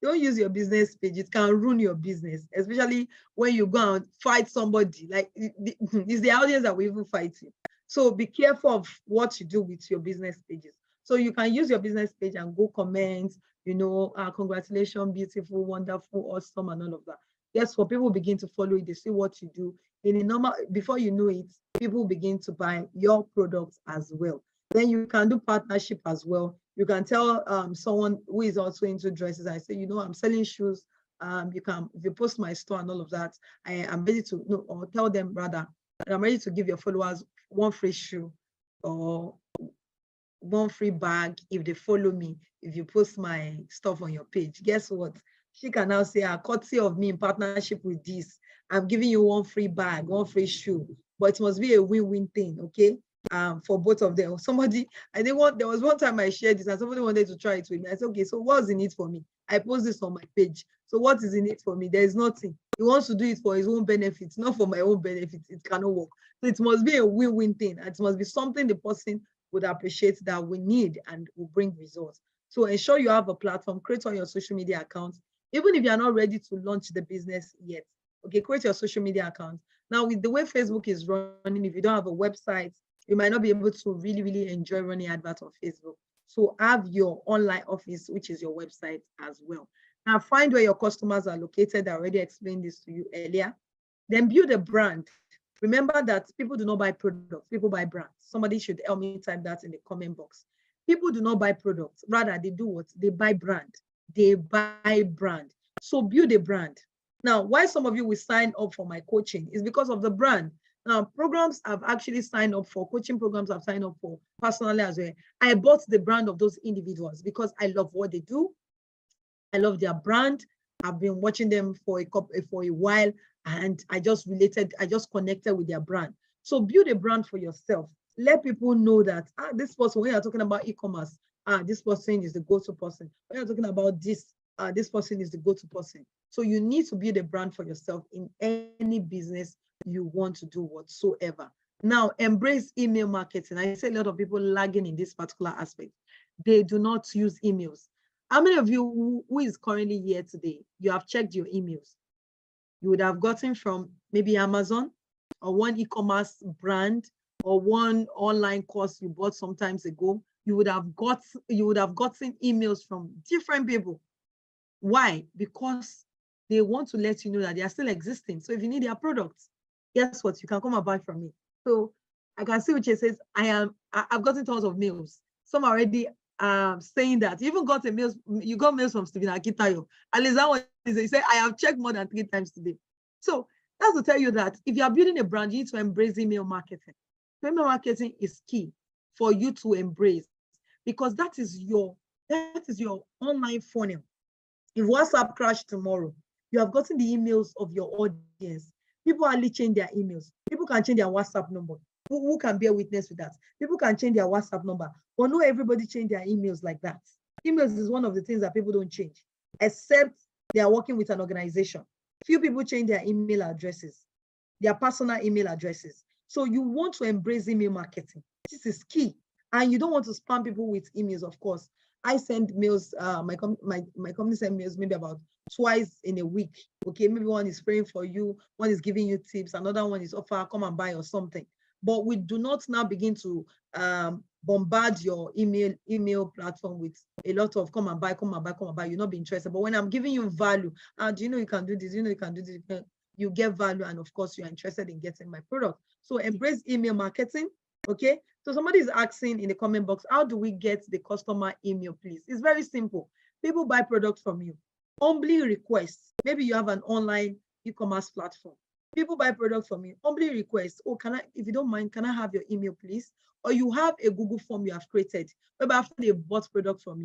don't use your business page. It can ruin your business, especially when you go and fight somebody. Like, it's the audience that will even fight you. So be careful of what you do with your business pages. So you can use your business page and go comment, congratulations, beautiful, wonderful, awesome, and all of that. Yes, for people begin to follow you, they see what you do. Before you know it, people begin to buy your products as well. Then you can do partnership as well. You can tell someone who is also into dresses, I say, I'm selling shoes. If you post my store and all of that, I'm ready to, or tell them rather, I'm ready to give your followers one free shoe or one free bag if they follow me, if you post my stuff on your page. Guess what? She can now say, courtesy of me in partnership with this, I'm giving you one free bag, one free shoe, but it must be a win-win thing, okay? for both of them. Somebody, there was one time I shared this and somebody wanted to try it with me. I said, okay, so what's in it for me? I post this on my page. So what is in it for me? There is nothing. He wants to do it for his own benefits, not for my own benefits. It cannot work. So it must be a win-win thing. It must be something the person would appreciate, that we need and will bring results. So ensure you have a platform, create on your social media accounts. Even if you're not ready to launch the business yet, okay, create your social media account. Now, with the way Facebook is running, if you don't have a website, you might not be able to really enjoy running adverts on Facebook. So have your online office, which is your website as well. Now find where your customers are located. I already explained this to you earlier. Then build a brand. Remember that people do not buy products, people buy brands. Somebody should help me type that in the comment box. People do not buy products, rather they do what? They buy brand. They buy brand. So build a brand. Now, why some of you will sign up for my coaching is because of the brand. Now, programs I've actually signed up for, coaching programs I've signed up for personally as well. I bought the brand of those individuals because I love what they do. I love their brand. I've been watching them for a while, and I just connected with their brand. So build a brand for yourself. Let people know that this person, when you're talking about e-commerce, this person is the go-to person. When you're talking about this, this person is the go-to person. So you need to build a brand for yourself in any business you want to do whatsoever. Now, embrace email marketing. I see a lot of people lagging in this particular aspect. They do not use emails. How many of you who is currently here today, you have checked your emails? You would have gotten from maybe Amazon or one e-commerce brand or one online course you bought some times ago. You would have gotten emails from different people. Why? Because they want to let you know that they are still existing. So if you need their products, guess what? You can come and buy from me. So I can see which it says, I've gotten tons of mails. Some already saying that. You even got you got mails from Stephen Akitayo. At least that one is, he said, I have checked more than 3 times today. So that's to tell you that if you are building a brand, you need to embrace email marketing. Email marketing is key for you to embrace, because that is your online funnel. If WhatsApp crashed tomorrow, you have gotten the emails of your audience. People hardly change their emails. People can change their WhatsApp number. Who can bear witness with that? People can change their WhatsApp number, but not everybody change their emails like that. Emails is one of the things that people don't change, except they are working with an organization. Few people change their email addresses, their personal email addresses. So you want to embrace email marketing. This is key. And you don't want to spam people with emails, of course. I send mails, my company sends mails maybe about twice in a week. Okay, maybe one is praying for you, one is giving you tips, another one is offer, come and buy or something. But we do not now begin to bombard your email platform with a lot of come and buy, come and buy, come and buy. You'll not be interested. But when I'm giving you value, do you know you can do this? You know you can do this. You get value, and of course you're interested in getting my product. So embrace email marketing. Okay. So somebody is asking in the comment box, how do we get the customer email, please? It's very simple. People buy products from you. Humbly request. Maybe you have an online e-commerce platform. People buy products from you. Humbly request, oh, if you don't mind, can I have your email, please? Or you have a Google form you have created. Maybe after they bought product from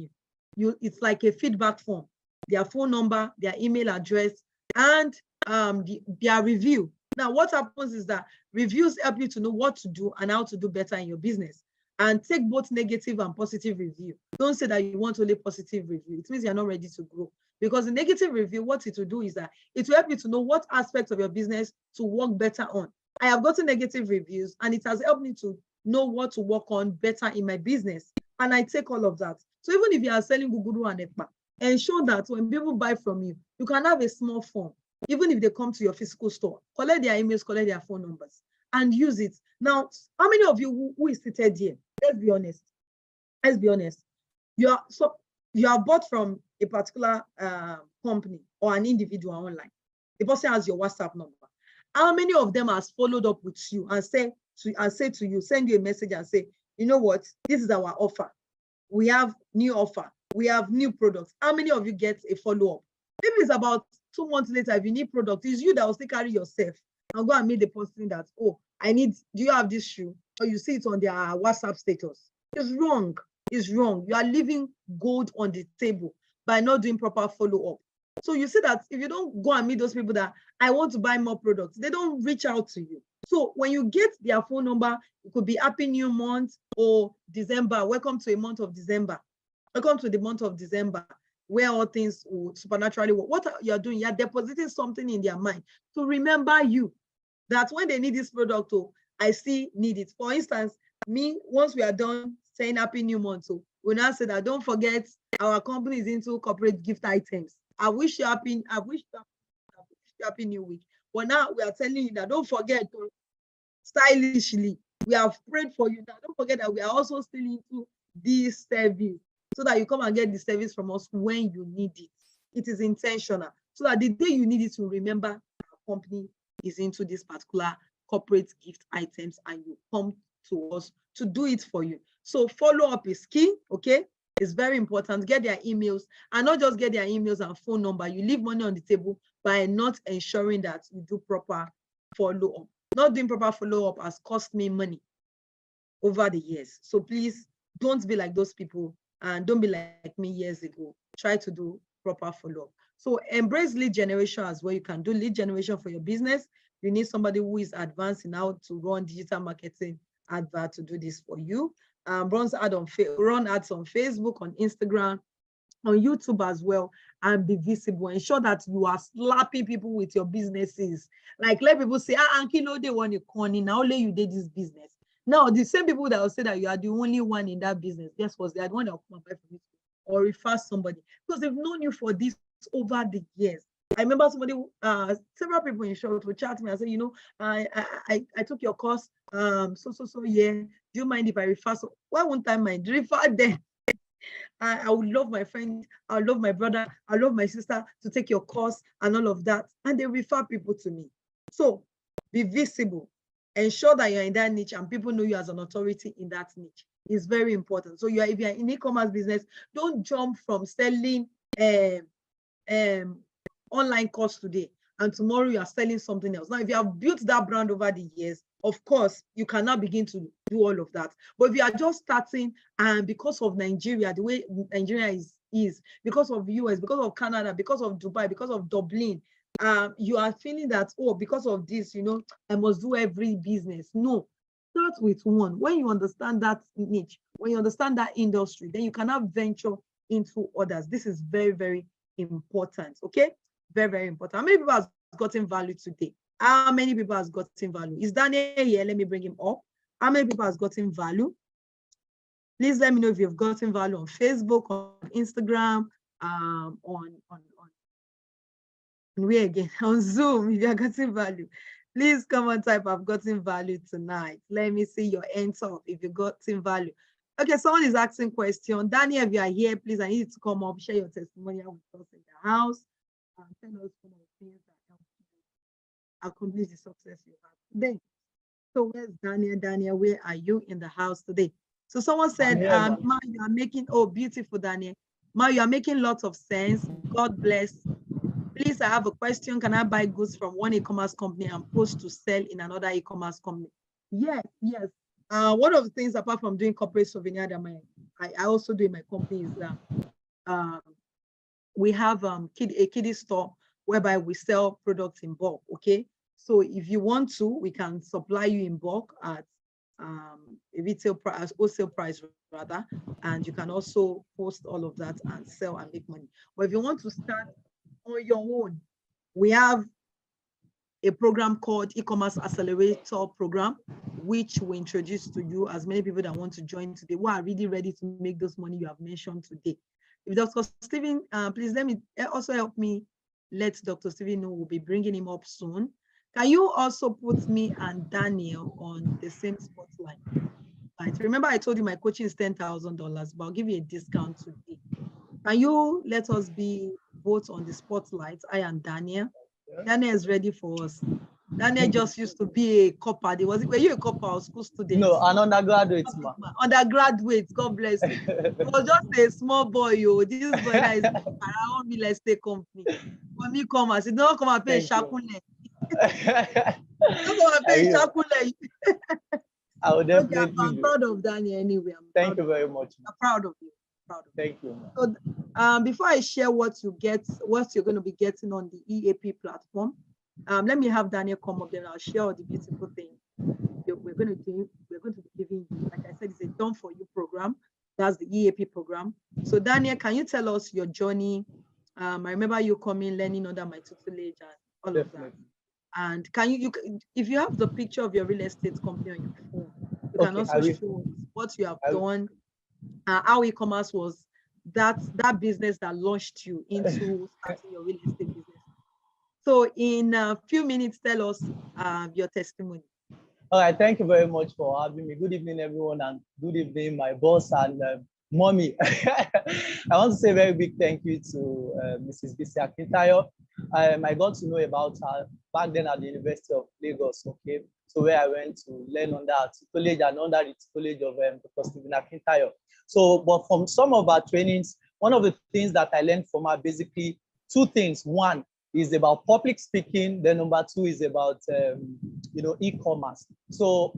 you, it's like a feedback form. Their phone number, their email address, and their review. Now, what happens is that reviews help you to know what to do and how to do better in your business. And take both negative and positive review. Don't say that you want only positive review. It means you're not ready to grow. Because the negative review, what it will do is that it will help you to know what aspects of your business to work better on. I have gotten negative reviews, and it has helped me to know what to work on better in my business. And I take all of that. So even if you are selling Guguru and Ekpa, ensure that when people buy from you, you can have a small form. Even if they come to your physical store, collect their emails, collect their phone numbers, and use it. Now, how many of you who is seated here? Let's be honest. Let's be honest. You have bought from a particular company or an individual online. The person has your WhatsApp number. How many of them has followed up with you and say to you, send you a message and say, you know what, this is our offer. We have new offer. We have new products. How many of you get a follow-up? Maybe it's about 2 months later, if you need product, it's you that will still carry yourself and go and meet the person that, oh, do you have this shoe? Or you see it on their WhatsApp status. It's wrong. It's wrong. You are leaving gold on the table by not doing proper follow-up. So you see that if you don't go and meet those people that I want to buy more products, they don't reach out to you. So when you get their phone number, it could be Happy New Month or December. Welcome to a month of December. Welcome to the month of December, where all things will supernaturally work. What you're doing, you're depositing something in their mind to remember you, that when they need this product, oh, I still need it. For instance, me, once we are done saying Happy New Month, so we now say that don't forget our company is into corporate gift items. I wish you happy New Week. But now we are telling you that don't forget to stylishly. We have prayed for you. Now don't forget that we are also still into this service, so that you come and get the service from us when you need it. It is intentional, so that the day you need it, you remember our company is into this particular corporate gift items, and you come to us to do it for you. So follow up is key, okay? It's very important. Get their emails, and not just get their emails and phone number. You leave money on the table by not ensuring that you do proper follow-up. Not doing proper follow-up has cost me money over the years. So please don't be like those people, and don't be like me years ago. Try to do proper follow-up. So embrace lead generation as well. You can do lead generation for your business. You need somebody who is advanced in how to run digital marketing advert to do this for you. Run ads on Facebook, on Instagram, on YouTube as well, and be visible. Ensure that you are slapping people with your businesses. Like, let people say, Anki, no, they want you corny. Now only you did this business. Now, the same people that will say that you are the only one in that business, guess what? They are the one that will come and buy from you or refer somebody, because they've known you for this over the years. I remember somebody, several people in short would chat me and say, you know, I took your course, yeah. Do you mind if I refer? So why won't I mind? Refer them. I would love my friend, I would love my brother, I love my sister to take your course and all of that. And they refer people to me. So be visible. Ensure that you're in that niche and people know you as an authority in that niche. It's very important. So if you're in e-commerce business, don't jump from selling online course today and tomorrow you are selling something else. Now, if you have built that brand over the years, of course, you cannot begin to do all of that. But if you are just starting, and because of Nigeria, the way Nigeria is, because of US, because of Canada, because of Dubai, because of Dublin, you are feeling that, oh, because of this, you know, I must do every business. No, start with one. When you understand that niche, when you understand that industry, then you cannot venture into others. This is very, very important. Okay, very, very important. How many people have gotten value today? How many people has gotten value? Is Daniel here? Let me bring him up. How many people has gotten value? Please let me know if you've gotten value on Facebook, on Instagram, on where again? On Zoom, if you are getting value. Please come and type, I've gotten value tonight. Let me see your hands up if you gotten value. Okay, someone is asking question. Daniel, if you are here, please, I need you to come up, share your testimonial with us in the house, and tell us some of the things that help you accomplish the success you have today. So where's Daniel? Daniel, where are you in the house today? So someone said, Ma, you are making, oh, beautiful, Daniel. Ma, you are making lots of sense. God bless. Please, I have a question. Can I buy goods from one e-commerce company and post to sell in another e-commerce company? Yes, yes. One of the things, apart from doing corporate souvenir that I also do in my company, is that we have a kiddie store whereby we sell products in bulk. Okay, so if you want to, we can supply you in bulk at a retail price, wholesale price rather, and you can also post all of that and sell and make money. But if you want to start on your own, we have a program called E-commerce Accelerator Program, which we introduce to you as many people that want to join today, who are really ready to make those money you have mentioned today. If Dr. Stephen, please let me also help me let Dr. Stephen know, we'll be bringing him up soon. Can you also put me and Daniel on the same spotlight? Right. Remember, I told you my coaching is $10,000, but I'll give you a discount today. Can you let us be both on the spotlight, I and Daniel? Daniel is ready for us. Daniel just used to be a copper. Were you a copper or school student? No, an undergraduate. Undergraduate, God bless you. He was just a small boy, yo. This boy that is around me, let's stay company. For me, commerce, it don't come and pay Shakule. Don't come and pay Shakule. I would definitely. I'm proud of Daniel anyway. Thank you very much. I'm proud of you. Thank you. So, before I share what you're going to be getting on the EAP platform, Let me have Daniel come up, then I'll share all the beautiful things we're going to be giving you. Like I said, it's a done for you program. That's the EAP program. So Daniel, can you tell us your journey? I remember you coming, learning under my tutelage and all of that. And can you if you have the picture of your real estate company on your phone, you can also show what you have done, how e-commerce was that business that launched you into starting your real estate business. So in a few minutes, tell us your testimony. All right, thank you very much for having me. Good evening, everyone, and good evening, my boss and mommy. I want to say a very big thank you to Mrs. Bisi Akintayo. I got to know about her back then at the University of Lagos, okay? So where I went to learn under her tutelage and under the tutelage of Dr. Stephen Akintayo. So, but from some of our trainings, one of the things that I learned from her, basically two things. One is about public speaking. Then number two is about, e-commerce. So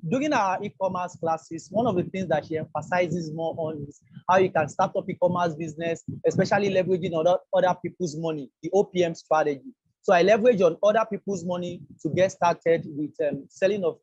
during our e-commerce classes, one of the things that she emphasizes more on is how you can start up e-commerce business, especially leveraging other people's money, the OPM strategy. So I leverage on other people's money to get started with selling of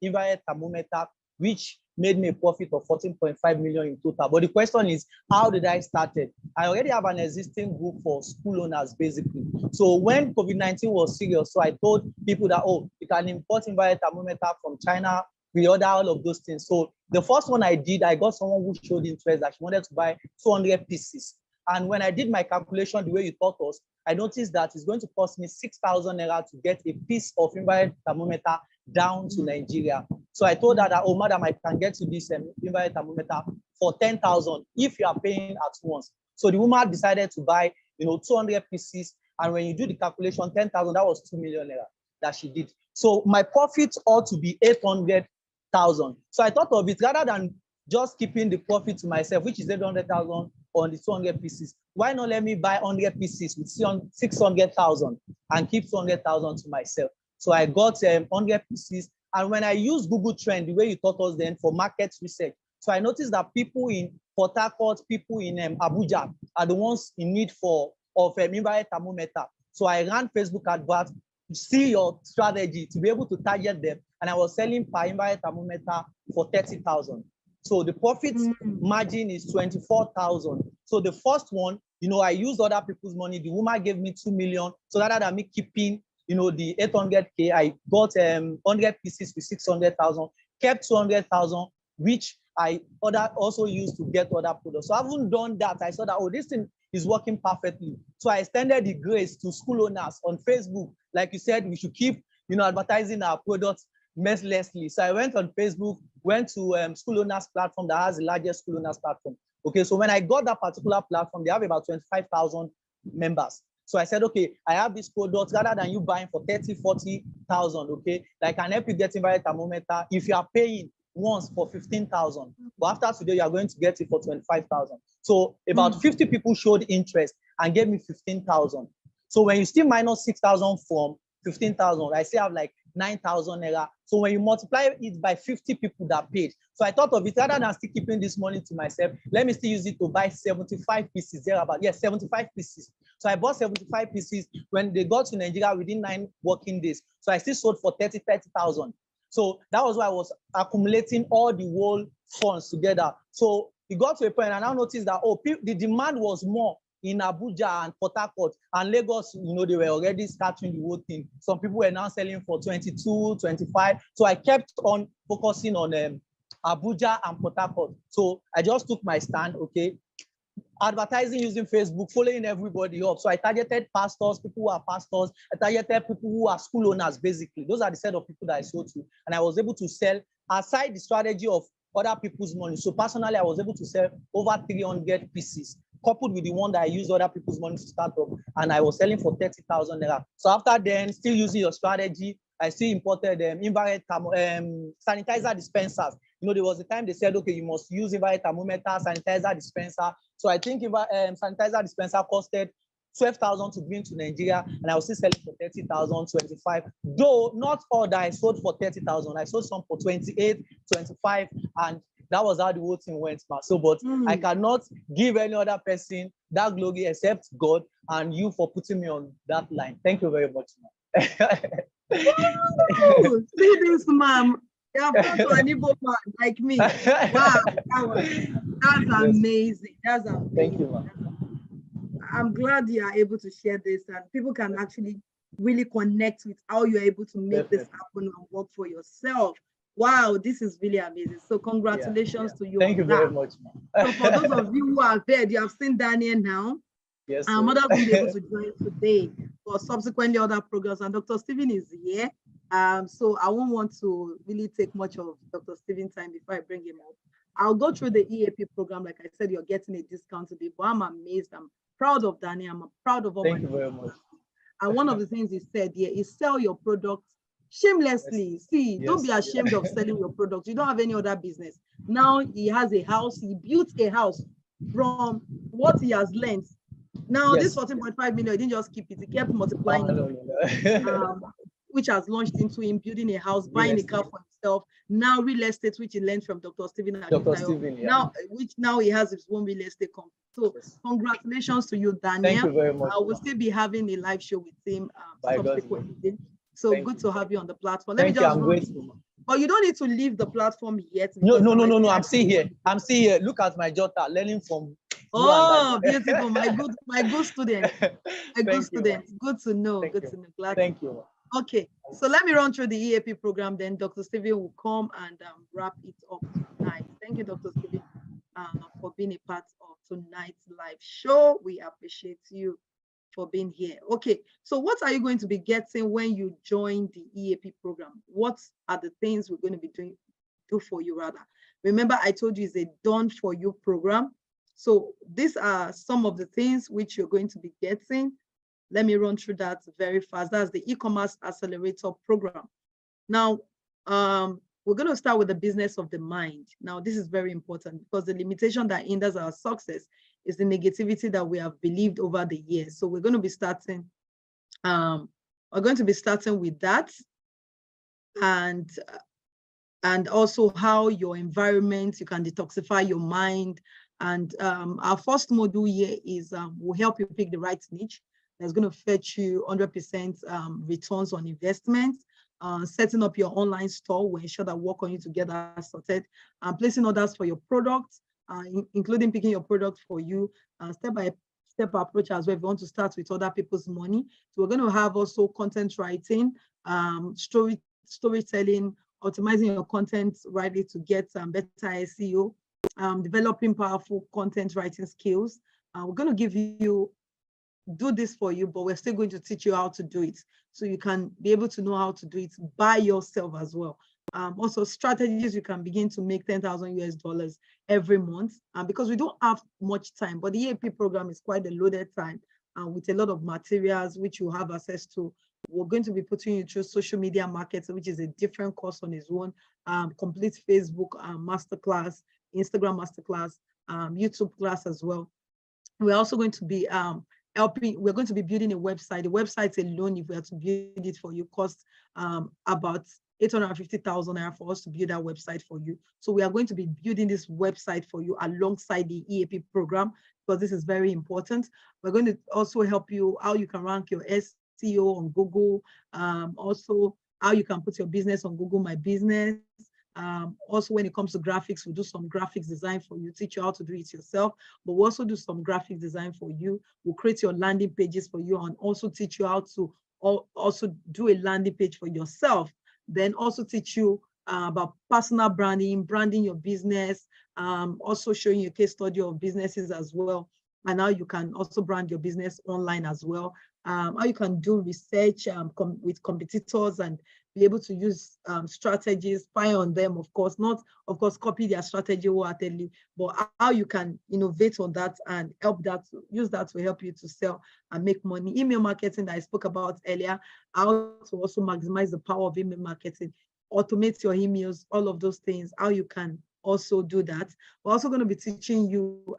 infrared thermometer, which made me a profit of 14.5 million in total. But the question is, how did I start it? I already have an existing group for school owners, basically. So when COVID-19 was serious, so I told people that, oh, you can import infrared thermometer from China, we order all of those things. So the first one I did, I got someone who showed interest that she wanted to buy 200 pieces. And when I did my calculation the way you taught us, I noticed that it's going to cost me 6,000 naira to get a piece of infrared thermometer down to Nigeria. So I told her that, oh, madam, I can get you this infrared thermometer for 10,000 if you are paying at once. So the woman decided to buy, 200 pieces. And when you do the calculation, 10,000, that was 2 million naira that she did. So my profit ought to be 800,000. So I thought of it, rather than just keeping the profit to myself, which is 800,000 on the 200 pieces, why not let me buy 100 pieces with 600,000 and keep 200,000 to myself? So I got 100 pieces. And when I use Google Trend, the way you taught us then for market research, so I noticed that people in Port Harcourt, people in Abuja are the ones in need of infrared thermometer. So I ran Facebook adverts, see your strategy to be able to target them. And I was selling per infrared thermometer for 30,000. So the profit margin is 24,000. So the first one, I used other people's money. The woman gave me 2 million. So rather than me keeping, the 800K, I got 100 pieces with 600,000, kept 200,000, which I also used to get other products. So I haven't done that. I saw that, oh, this thing is working perfectly. So I extended the grace to school owners on Facebook. Like you said, we should keep, advertising our products mercilessly. So I went on Facebook, went to school owners platform that has the largest school owners platform. Okay, so when I got that particular platform, they have about 25,000 members. So I said, okay, I have this product, rather than you buying for 30, 40,000, okay, I can help you get infrared thermometer if you are paying once for 15,000. But after today, you are going to get it for 25,000. So about 50 people showed interest and gave me 15,000. So when you still minus 6,000 from 15,000, I still have like 9,000 naira. So when you multiply it by 50 people that paid, so I thought of it, rather than still keeping this money to myself, let me still use it to buy 75 pieces thereabout. Yes, 75 pieces. So I bought 75 pieces. When they got to Nigeria within 9 working days, so I still sold for 30,000. So that was why I was accumulating all the whole funds together. So it got to a point, and I noticed that, oh, the demand was more in Abuja and Port Harcourt and Lagos. They were already starting the whole thing. Some people were now selling for 22, 25. So I kept on focusing on Abuja and Port Harcourt. So I just took my stand, okay, advertising using Facebook, following everybody up. So I targeted pastors, people who are pastors. I targeted people who are school owners, basically. Those are the set of people that I sold to. And I was able to sell, aside the strategy of other people's money. So personally, I was able to sell over 300 pieces, coupled with the one that I used other people's money to start up. And I was selling for 30,000 naira. So after then, still using your strategy, I still imported infrared sanitizer dispensers. There was a time they said, okay, you must use infrared thermometer, sanitizer dispenser. So I think sanitizer dispenser costed 12,000 to bring to Nigeria, and I was still selling for 30,000, 25. Though not all that I sold for 30,000, I sold some for 28, 25, and that was how the whole thing went, ma. So, but I cannot give any other person that glory except God and you for putting me on that line. Thank you very much, ma. Woo! See this man. You have come to an Igbo man like me. Wow, that's Yes. amazing. That's amazing. Thank you, ma'am. I'm glad you are able to share this and people can actually really connect with how you're able to make this Definitely. happen and work for yourself. Wow, this is really amazing. So Yeah. congratulations to you Thank you on very that. much, So for those ma'am. of you who are there, you have seen Daniel now. Yes, Our sir. mothers won't be able to join today for subsequently other programs, and Dr. Stephen is here. So I won't want to really take much of Dr. Stephen's time before I bring him up. I'll go through the EAP program. Like I said, you're getting a discount today, but I'm amazed. I'm proud of Daniel. I'm proud of all Thank my you very much. and one of the things he said here is sell your products shamelessly. See, don't be Yes. ashamed of selling your products. You don't have any other business. Now he has a house. He built a house from what he has learned. Now this Yes. 14.5 million, he didn't just keep it. He kept multiplying No, it, no, no. which has launched into him building a house, Real buying a car estate. for himself. Now real estate, which he learned from Dr. Stephen Dr. Akintayo. Stephen, yeah. Now, which now he has his own real estate company. So Yes. congratulations to you, Thank Daniel. you very much. I will still be having a live show with him By God's grace. subsequently. So Thank good you. to have you on the platform. Let Thank me you. just I'm run grateful. through. But you don't need to leave the platform yet. No, because no. I'm still here. I'm still here. Look at my daughter learning from you Oh, and beautiful. My good student. My good Thank you. student. Good to know. Thank Good you. to know. Glad. Thank you. Okay, so let me run through the EAP program, then Dr. Stephen will come and wrap it up tonight. Thank you, Dr. Stephen, for being a part of tonight's live show. We appreciate you for being here. Okay, so what are you going to be getting when you join the EAP program? What are the things we're going to be do for you rather? Remember, I told you it's a done for you program. So these are some of the things which you're going to be getting. Let me run through that very fast. That's the e-commerce accelerator program. Now, we're going to start with the business of the mind. Now, this is very important because the limitation that hinders our success is the negativity that we have believed over the years. So we're going to be starting, with that, and also how your environment, you can detoxify your mind. And our first module here is will help you pick the right niche that's going to fetch you 100% returns on investment. Setting up your online store will ensure that work on you to get that sorted, placing orders for your products, including picking your product for you, step-by-step approach as well if you want to start with other people's money. So we're going to have also content writing, storytelling, optimizing your content rightly to get better SEO, developing powerful content writing skills. We're going to give you do this for you, but we're still going to teach you how to do it so you can be able to know how to do it by yourself as well. Also strategies you can begin to make 10,000 US dollars every month, because we don't have much time, but the EAP program is quite a loaded time with a lot of materials which you have access to. We're going to be putting you through social media marketing, which is a different course on its own, complete Facebook masterclass, Instagram masterclass, YouTube class as well. We're also going to be we're going to be building a website. The website alone, if we are to build it for you, costs about 850,000 naira for us to build that website for you. So we are going to be building this website for you alongside the EAP program, because this is very important. We're going to also help you how you can rank your SEO on Google, also how you can put your business on Google My Business. Also, when it comes to graphics, we'll do some graphics design for you, teach you how to do it yourself, but we'll also do some graphics design for you. We'll create your landing pages for you and also teach you how to also do a landing page for yourself. Then also teach you about personal branding your business, also showing you a case study of businesses as well, and how you can also brand your business online as well. How you can do research with competitors and be able to use strategies, spy on them, of course, not, of course, copy their strategy wholeheartedly, but how you can innovate on that and use that to help you to sell and make money. Email marketing that I spoke about earlier, how to also maximize the power of email marketing, automate your emails, all of those things, how you can also do that. We're also going to be teaching you,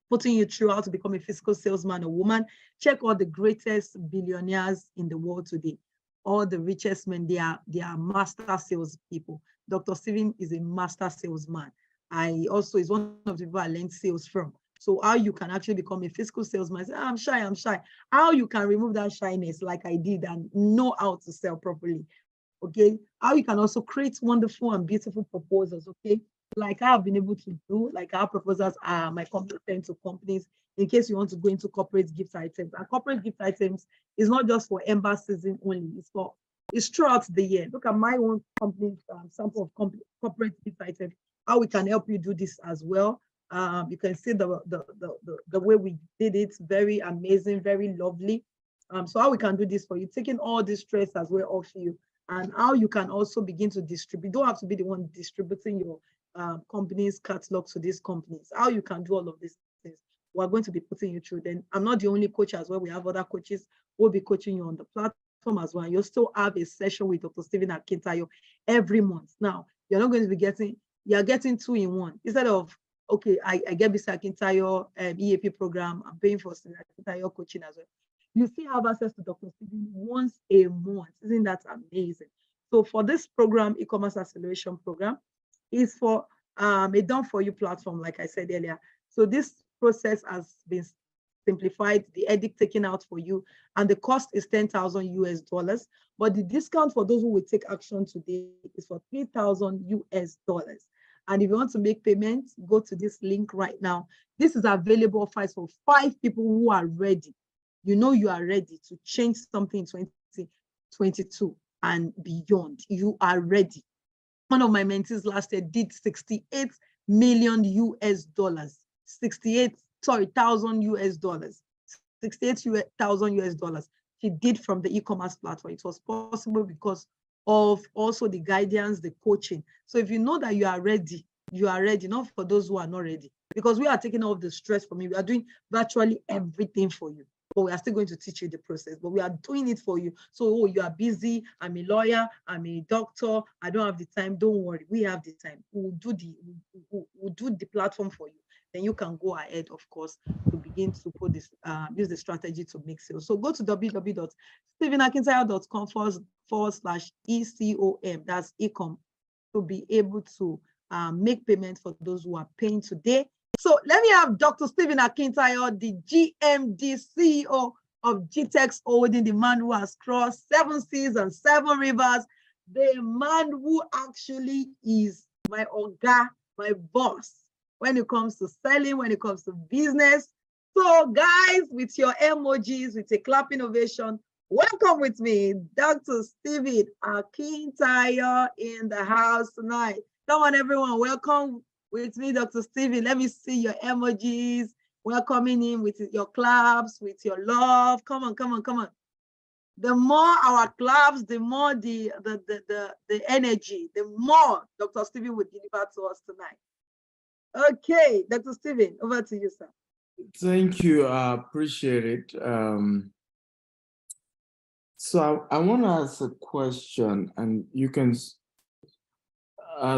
putting you through how to become a physical salesman or woman. Check all the greatest billionaires in the world today. All the richest men, they are master sales people. Dr. Stephen is a master salesman. I also is one of the people I learned sales from. So how you can actually become a physical salesman, say, I'm shy. How you can remove that shyness like I did and know how to sell properly. Okay. How you can also create wonderful and beautiful proposals. Okay. Like I've been able to do, like our proposals are my company to companies in case you want to go into corporate gift items. And corporate gift items is not just for ember season only, it's throughout the year. Look at my own company sample of corporate gift items, how we can help you do this as well. You can see the way we did it, very amazing, very lovely. So how we can do this for you, taking all this stress as well off you, and how you can also begin to distribute. You don't have to be the one distributing your company's catalog to these companies. How you can do all of these things, we're going to be putting you through. Then I'm not the only coach as well. We have other coaches who will be coaching you on the platform as well. You'll still have a session with Dr. Stephen Akintayo every month. Now, you're not going to be you're getting 2 in 1 instead of, okay, I get Mr. Akintayo EAP program. I'm paying for Stephen Akintayo coaching as well. You still have access to Dr. Stephen once a month. Isn't that amazing? So for this program, e-commerce acceleration program, is for a done-for-you platform, like I said earlier. So this process has been simplified, the edict taken out for you, and the cost is $10,000 US. But the discount for those who will take action today is for $3,000 US. And if you want to make payments, go to this link right now. This is available for 5 people who are ready. You know you are ready to change something in 2022 and beyond. You are ready. One of my mentees last year did 68 million US. 68,000 US. 68,000 US. She did from the e-commerce platform. It was possible because of also the guidance, the coaching. So if you know that you are ready, not for those who are not ready, because we are taking off the stress from you. We are doing virtually everything for you. But we are still going to teach you the process, but we are doing it for you. So, you are busy, I'm a lawyer, I'm a doctor, I don't have the time. Don't worry, we have the time. We'll do the platform for you. Then you can go ahead, of course, to begin to put this, use the strategy to make sales. So go to www.stephenakintayo.com/ECOM, that's ecom, to be able to make payment for those who are paying today. So let me have Dr. Stephen Akintayo, the GMD CEO of GTEX Holding, the man who has crossed 7 seas and 7 rivers, the man who actually is my oga, my boss, when it comes to selling, when it comes to business. So guys, with your emojis, with a clapping ovation, welcome with me, Dr. Stephen Akintayo in the house tonight. Come on, everyone, welcome with me, Dr. Stephen. Let me see your emojis, welcoming him with your claps, with your love. Come on. The more our claps, the more the energy, the more Dr. Stephen will deliver to us tonight. Okay, Dr. Stephen, over to you, sir. Thank you. I appreciate it. So I want to ask a question, and you can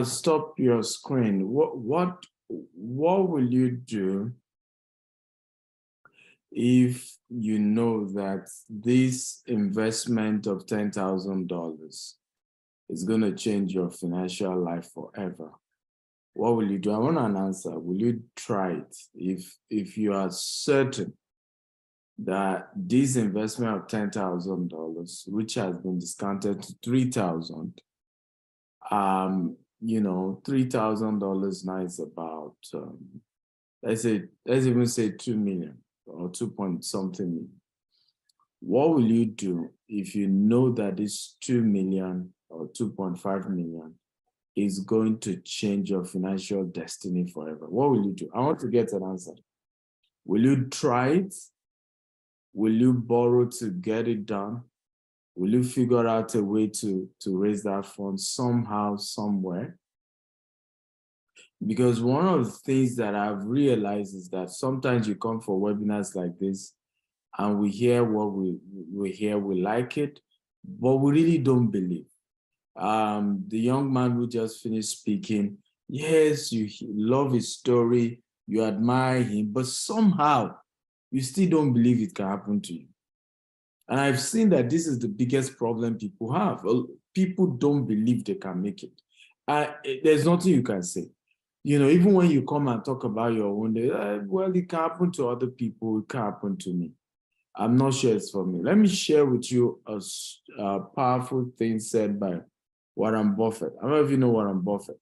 stop your screen. What will you do if you know that this investment of $10,000 is going to change your financial life forever? What will you do? I want an answer. Will you try it? If you are certain that this investment of $10,000, which has been discounted to $3,000, $3,000 now is about, let's even say 2 million or 2 point something million. What will you do if you know that this 2 million or 2.5 million is going to change your financial destiny forever? What will you do? I want to get an answer. Will you try it? Will you borrow to get it done? Will you figure out a way to raise that fund somehow, somewhere? Because one of the things that I've realized is that sometimes you come for webinars like this and we hear what we hear, we like it, but we really don't believe. The young man who just finished speaking, yes, you love his story, you admire him, but somehow you still don't believe it can happen to you. And I've seen that this is the biggest problem people have. People don't believe they can make it. There's nothing you can say. You know, even when you come and talk about your own, well, it can happen to other people, it can happen to me. I'm not sure it's for me. Let me share with you a powerful thing said by Warren Buffett. I don't know if you know Warren Buffett.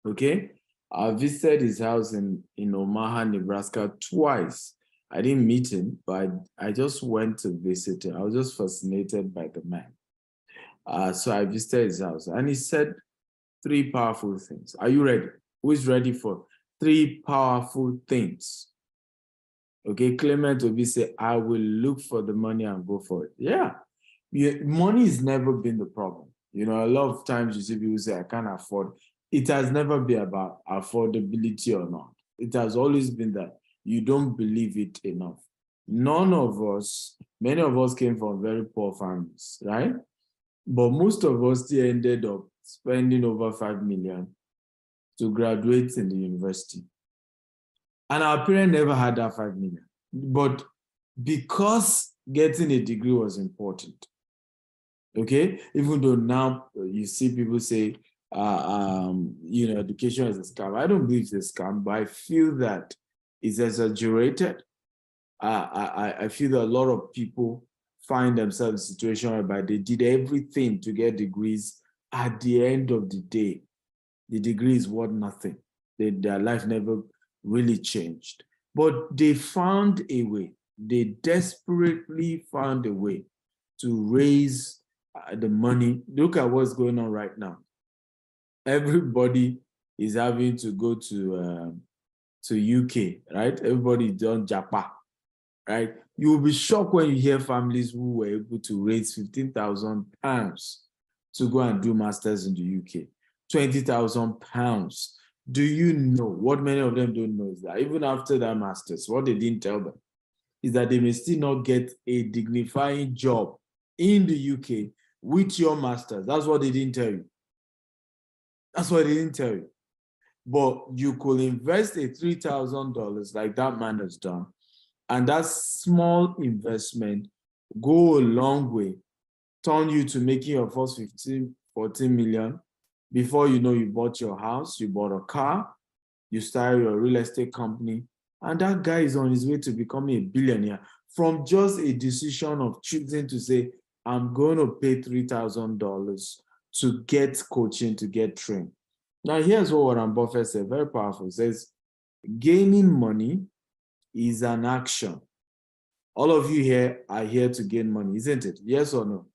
Okay? I visited his house in Omaha, Nebraska twice. I didn't meet him, but I just went to visit him. I was just fascinated by the man. So I visited his house, and he said 3 powerful things. Are you ready? Who is ready for 3 powerful things? Okay, Clement Obi say, I will look for the money and go for it. Yeah, money has never been the problem. You know, a lot of times you see people say, I can't afford. It has never been about affordability or not. It has always been that you don't believe it enough. None of us, many of us came from very poor families, right? But most of us still ended up spending over 5 million to graduate in the university. And our parents never had that 5 million. But because getting a degree was important, okay, even though now you see people say, you know, education is a scam. I don't believe it's a scam, but I feel that it's exaggerated. I feel that a lot of people find themselves in a situation whereby they did everything to get degrees. At the end of the day, the degree is worth nothing. Their life never really changed. But they found a way. They desperately found a way to raise the money. Look at what's going on right now. Everybody is having to go to UK, right? Everybody done Japan, right? You will be shocked when you hear families who were able to raise £15,000 to go and do masters in the UK. £20,000. Do you know what many of them don't know is that even after that masters, what they didn't tell them is that they may still not get a dignifying job in the UK with your masters. That's what they didn't tell you. That's what they didn't tell you. But you could invest a $3,000 like that man has done, and that small investment go a long way, turn you to making your first 15, 14 million. Before you know, you bought your house, you bought a car, you started your real estate company, and that guy is on his way to becoming a billionaire from just a decision of choosing to say, I'm going to pay $3,000 to get coaching, to get trained. Now, here's what Warren Buffett said, very powerful. He says, gaining money is an action. All of you here are here to gain money, isn't it? Yes or no?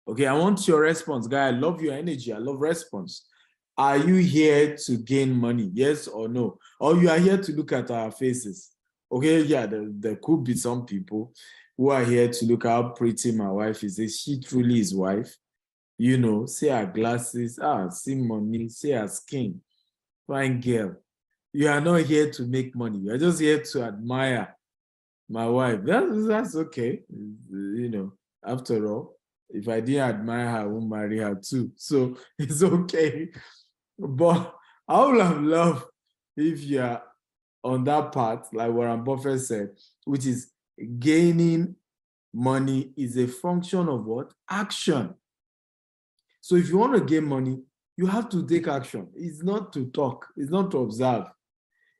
Okay, I want your response, guy. I love your energy. I love response. Are you here to gain money? Yes or no? Or you are here to look at our faces? Okay, yeah, there could be some people who are here to look at how pretty my wife is. Is she truly his wife? You know, see her glasses, see money, see her skin. Fine girl. You are not here to make money. You're just here to admire my wife. That's okay. You know, after all, if I didn't admire her, I won't marry her too. So it's okay. But I would have loved if you're on that path, like Warren Buffett said, which is gaining money is a function of what? Action. So if you want to gain money, you have to take action. It's not to talk. It's not to observe.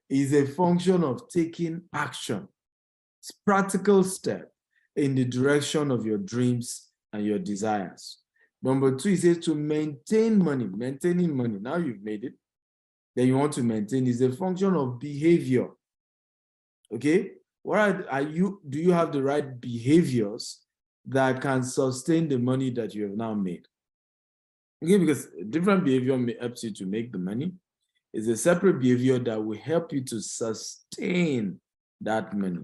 It's a function of taking action. It's a practical step in the direction of your dreams and your desires. Number 2, it says to maintain money. Maintaining money. Now you've made it. Then you want to maintain is a function of behavior. Okay? Do you have the right behaviors that can sustain the money that you have now made? Okay, because different behavior helps you to make the money. It's a separate behavior that will help you to sustain that money.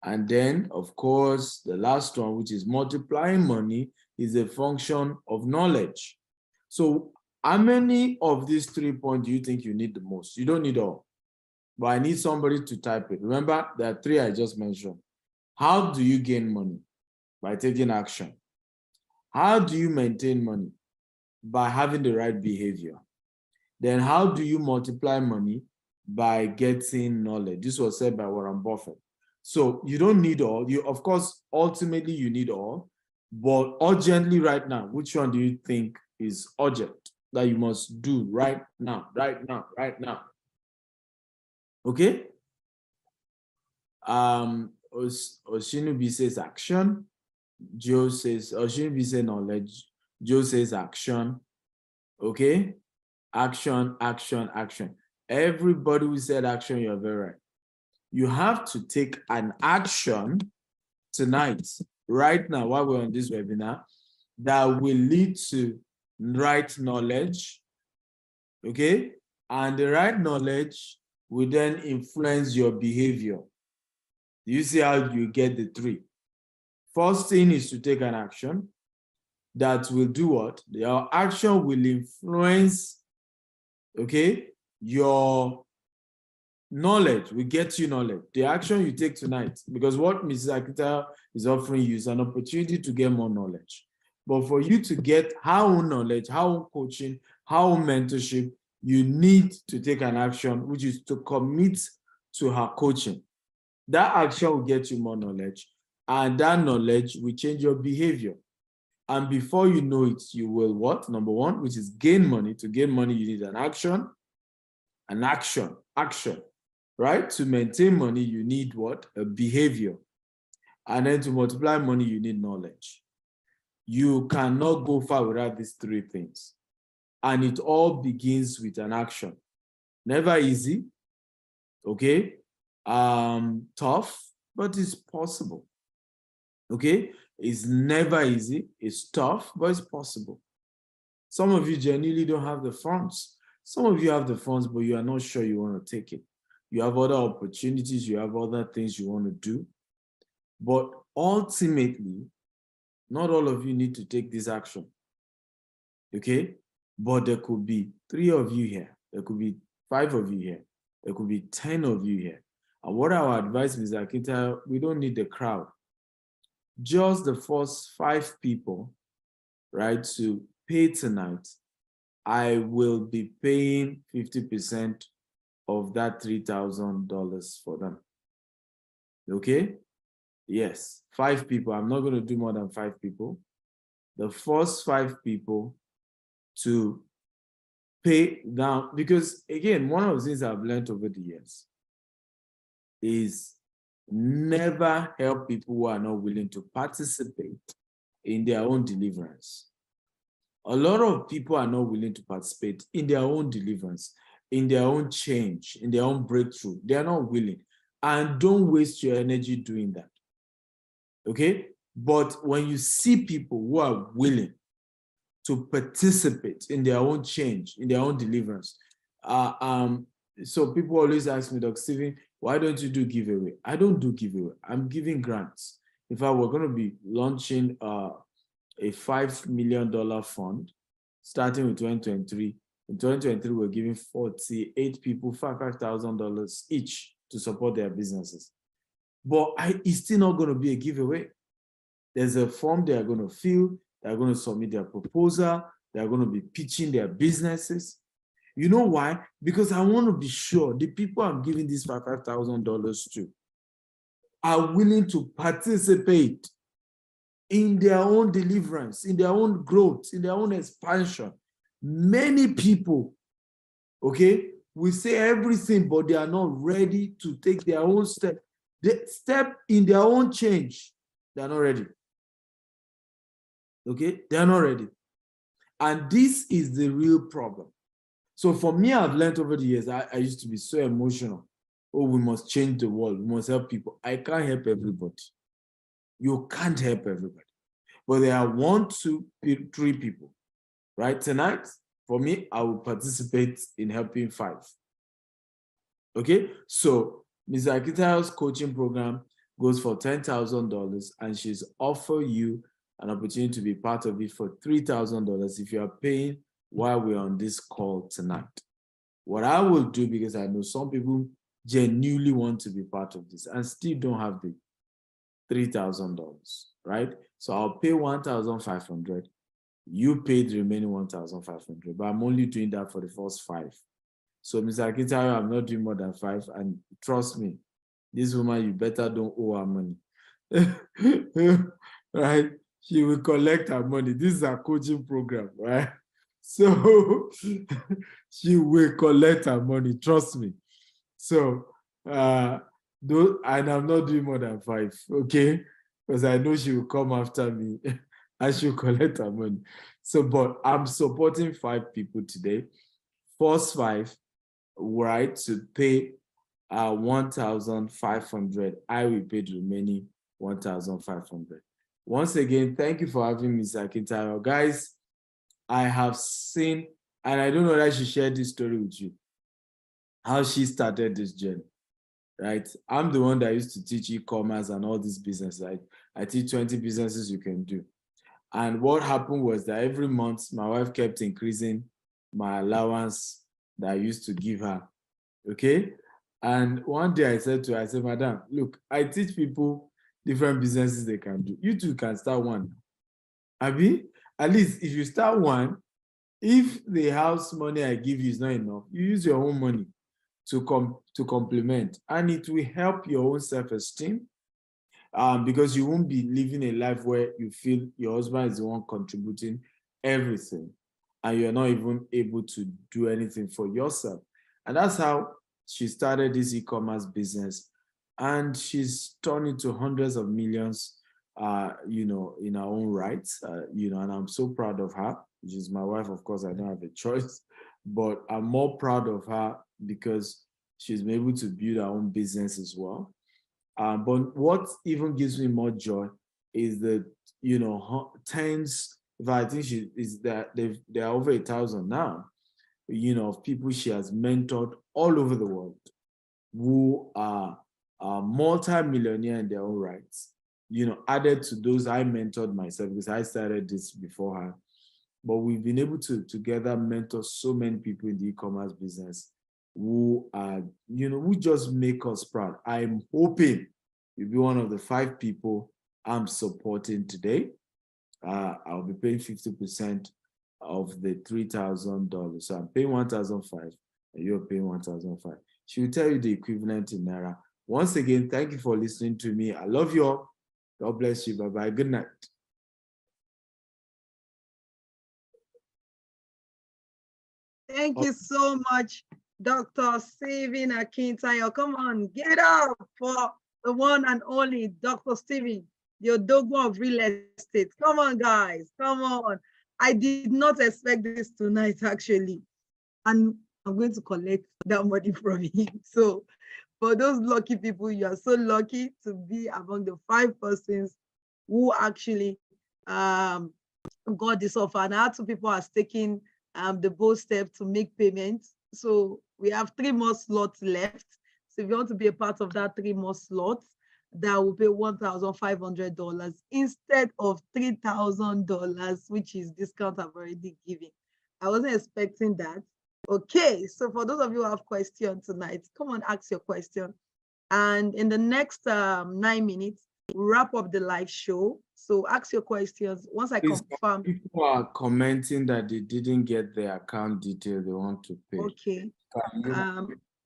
And then, of course, the last one, which is multiplying money, is a function of knowledge. So how many of these 3 points do you think you need the most? You don't need all, but I need somebody to type it. Remember, there are 3 I just mentioned. How do you gain money? By taking action. How do you maintain money? By having the right behavior. Then how do you multiply money? By getting knowledge. This was said by Warren Buffett. So you don't need all. You, of course, ultimately you need all, but urgently right now, which one do you think is urgent? that you must do right now. Okay? Oshinubi says action. Joe says, Oshinubi says knowledge. Joe says action. Okay? Action. Everybody who said action, you're very right. You have to take an action tonight, right now, while we're on this webinar, that will lead to right knowledge, okay? And the right knowledge will then influence your behavior. You see how you get the three. First thing is to take an action that will do what? Your action will influence, okay, your knowledge, will get you knowledge. The action you take tonight, because what Mrs. Akita is offering you is an opportunity to get more knowledge. But for you to get her own knowledge, her own coaching, her own mentorship, you need to take an action, which is to commit to her coaching. That action will get you more knowledge, and that knowledge will change your behavior. And before you know it, you will what? Number one, which is gain money. To gain money, you need an action. Action. Right? To maintain money, you need what? A behavior. And then to multiply money, you need knowledge. You cannot go far without these three things. And it all begins with an action. Never easy, okay? Tough, but it's possible, okay? It's never easy, it's tough, but it's possible. Some of you genuinely don't have the funds. Some of you have the funds, but you are not sure you want to take it. You have other opportunities, you have other things you want to do. But ultimately, not all of you need to take this action, okay? But there could be 3 of you here. There could be 5 of you here. There could be 10 of you here. And what I would advise Mr. Akita, we don't need the crowd. Just the first 5 people, right, to pay tonight, I will be paying 50% of that $3,000 for them. Okay? Yes, 5 people. I'm not going to do more than 5 people. The first 5 people to pay down, because again, one of the things I've learned over the years is never help people who are not willing to participate in their own deliverance. A lot of people are not willing to participate in their own deliverance, in their own change, in their own breakthrough. They are not willing. And don't waste your energy doing that. Okay? But when you see people who are willing to participate in their own change, in their own deliverance, so people always ask me, Dr. Stephen, why don't you do giveaway? I don't do giveaway. I'm giving grants. In fact, we're going to be launching a $5 million fund starting with 2023. In 2023, we're giving 48 people $5,000 each to support their businesses. But it's still not going to be a giveaway. There's a form they are going to fill. They're going to submit their proposal. They're going to be pitching their businesses. You know why? Because I want to be sure the people I'm giving this $5,000 to are willing to participate in their own deliverance, in their own growth, in their own expansion. Many people, okay, will say everything, but they are not ready to take their own step. They step in their own change. They are not ready. Okay, they are not ready. And this is the real problem. So for me, I've learned over the years, I used to be so emotional. Oh, we must change the world. We must help people. I can't help everybody. You can't help everybody. But there are 1, 2, 3 people, right? Tonight, for me, I will participate in helping 5. Okay? So Ms. Akita's coaching program goes for $10,000, and she's offered you an opportunity to be part of it for $3,000 if you are paying while we're on this call tonight. What I will do, because I know some people genuinely want to be part of this and still don't have the $3,000, right? So I'll pay $1,500. You pay the remaining $1,500, but I'm only doing that for the first 5. So Mr. Akitayo, I'm not doing more than 5, and trust me, this woman, you better don't owe her money. Right? She will collect her money. This is a coaching program, right? So she will collect her money, trust me. So and I'm not doing more than 5, okay? Because I know she will come after me and she'll collect her money. So, but I'm supporting 5 people today. First 5, right, to pay 1,500. I will pay the remaining 1,500. Once again, thank you for having me, Akintayo. Guys, I have seen, and I don't know that she shared this story with you, how she started this journey, right? I'm the one that used to teach e-commerce and all this business. I teach 20 businesses you can do. And what happened was that every month, my wife kept increasing my allowance that I used to give her, okay? And one day I said to her, I said, Madam, look, I teach people different businesses they can do. You too can start one. Abi, at least if you start one, if the house money I give you is not enough, you use your own money to complement, and it will help your own self-esteem, because you won't be living a life where you feel your husband is the one contributing everything and you're not even able to do anything for yourself. And that's how she started this e-commerce business, and she's turned into hundreds of millions, in her own right, and I'm so proud of her. She's my wife, of course. I don't have a choice, but I'm more proud of her because she's been able to build her own business as well. But what even gives me more joy is that, tens, if I think she is that there are over 1,000 now, of people she has mentored all over the world who are multi-millionaire in their own rights, added to those I mentored myself because I started this before her. But we've been able to together mentor so many people in the e-commerce business who are, who just make us proud. I'm hoping you'll be one of the 5 people I'm supporting today. I'll be paying 50% of the $3,000. So I'm paying 1,500 and you're paying 1,500. She will tell you the equivalent in Naira. Once again, thank you for listening to me. I love you all. God bless you. Bye-bye. Good night. Thank you so much, Dr. Stephen Akintayo. Come on, get up for the one and only Dr. Stephen, the Odogwu of real estate. Come on, guys. Come on. I did not expect this tonight, actually. And I'm going to collect that money from him. So for those lucky people, you are so lucky to be among the 5 persons who actually got this offer. And our 2 people are taking the bold step to make payments. So we have 3 more slots left. So if you want to be a part of that 3 more slots, that will pay $1,500 instead of $3,000, which is discount I've already given. I wasn't expecting that. Okay, so for those of you who have questions tonight, come on, ask your question. And in the next 9 minutes, we'll wrap up the live show. So ask your questions. Once I confirm. People are commenting that they didn't get their account detail they want to pay. Okay.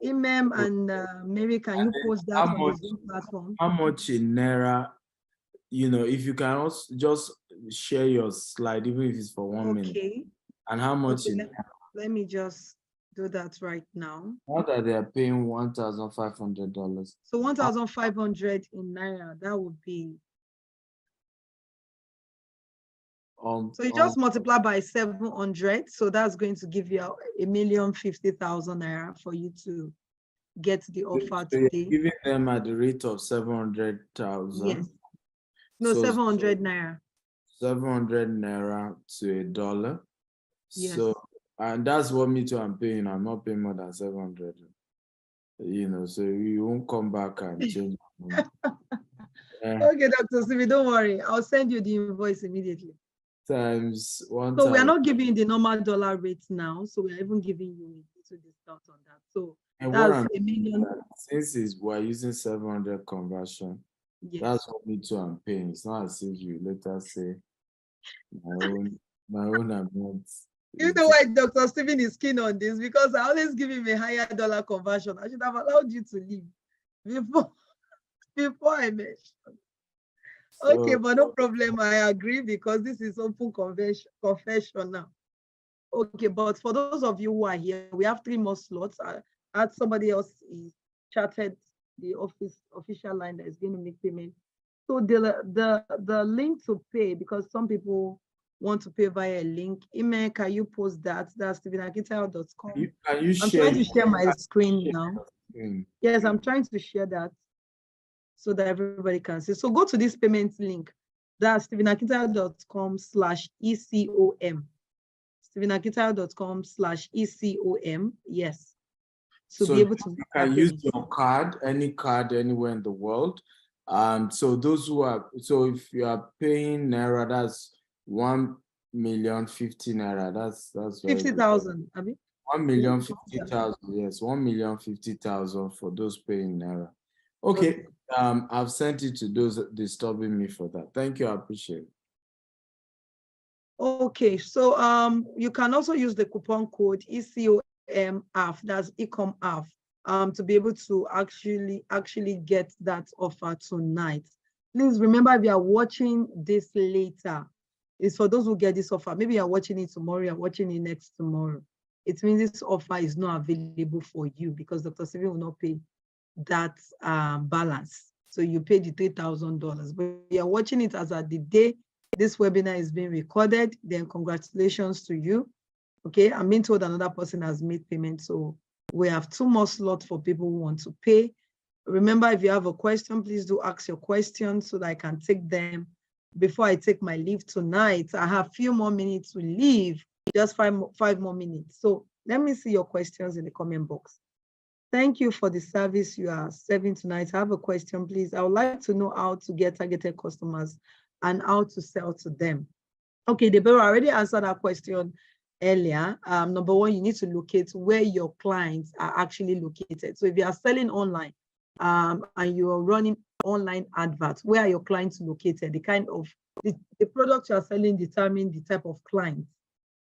Imam and maybe can you post that on the Zoom platform? How much in Naira? If you can also just share your slide, even if it's for 1 minute. Okay. And how much in Naira? Let me just do that right now. Now that they are paying $1,500. So 1,500 in Naira, that would be. So you just multiply by 700. So that's going to give you 1,050,000 Naira for you to get the offer so today. You're giving them at the rate of 700,000. Yes. No, so 700 Naira. 700 Naira to $1. Yes. So, and that's what me too I'm paying. I'm not paying more than 700. So you won't come back and change. Okay, Dr. Stevie, don't worry. I'll send you the invoice immediately. Times 1. So we are not giving the normal dollar rate now. So we are even giving you a little discount on that. So that's $1 million. Since we're using 700 conversion, yes. That's what me too I'm paying. It's not as if you later say my own amount. You know why Dr. Stephen is keen on this? Because I always give him a higher dollar conversion. I should have allowed you to leave before I mentioned. Okay, but no problem. I agree because this is open confession now. Okay, but for those of you who are here, we have 3 more slots. As somebody else is chatted the office official line that is going to make payment. So the link to pay, because some people want to pay via a link. Email, can you post that? That's stevenakitayo.com. Can you I'm share? trying to share my screen now. Mm. Yes, I'm trying to share that so that everybody can see. So go to this payment link. That's stevenakitayo.com/ECOM. stevenakitayo.com/ECOM. Yes. So be able to you can use your card, any card anywhere in the world. So those who are, so if you are paying Naira, that's 1,050,000 Naira. That's 50,000. I mean, 1,050,000. Yes, 1,050,000 for those paying Naira. Okay. I've sent it to those disturbing me for that. Thank you. I appreciate it. Okay, so you can also use the coupon code ECOMAF, that's ECOMAF, to be able to actually get that offer tonight. Please remember, if you are watching this later, it's for those who get this offer. Maybe you're watching it tomorrow, you're watching it next tomorrow. It means this offer is not available for you because Dr. Steven will not pay that balance. So you paid the $3,000, but you're watching it as at the day this webinar is being recorded, then congratulations to you. Okay, I'm being told another person has made payment. So we have 2 more slots for people who want to pay. Remember, if you have a question, please do ask your questions so that I can take them before I take my leave tonight. I have a few more minutes to leave, just five more minutes. So let me see your questions in the comment box. Thank you for the service you are serving tonight. I have a question, please. I would like to know how to get targeted customers and how to sell to them. Okay, Deborah already answered that question earlier. Number 1, you need to locate where your clients are actually located. So if you are selling online and you are running online adverts, where are your clients located? The kind of the product you are selling determine the type of clients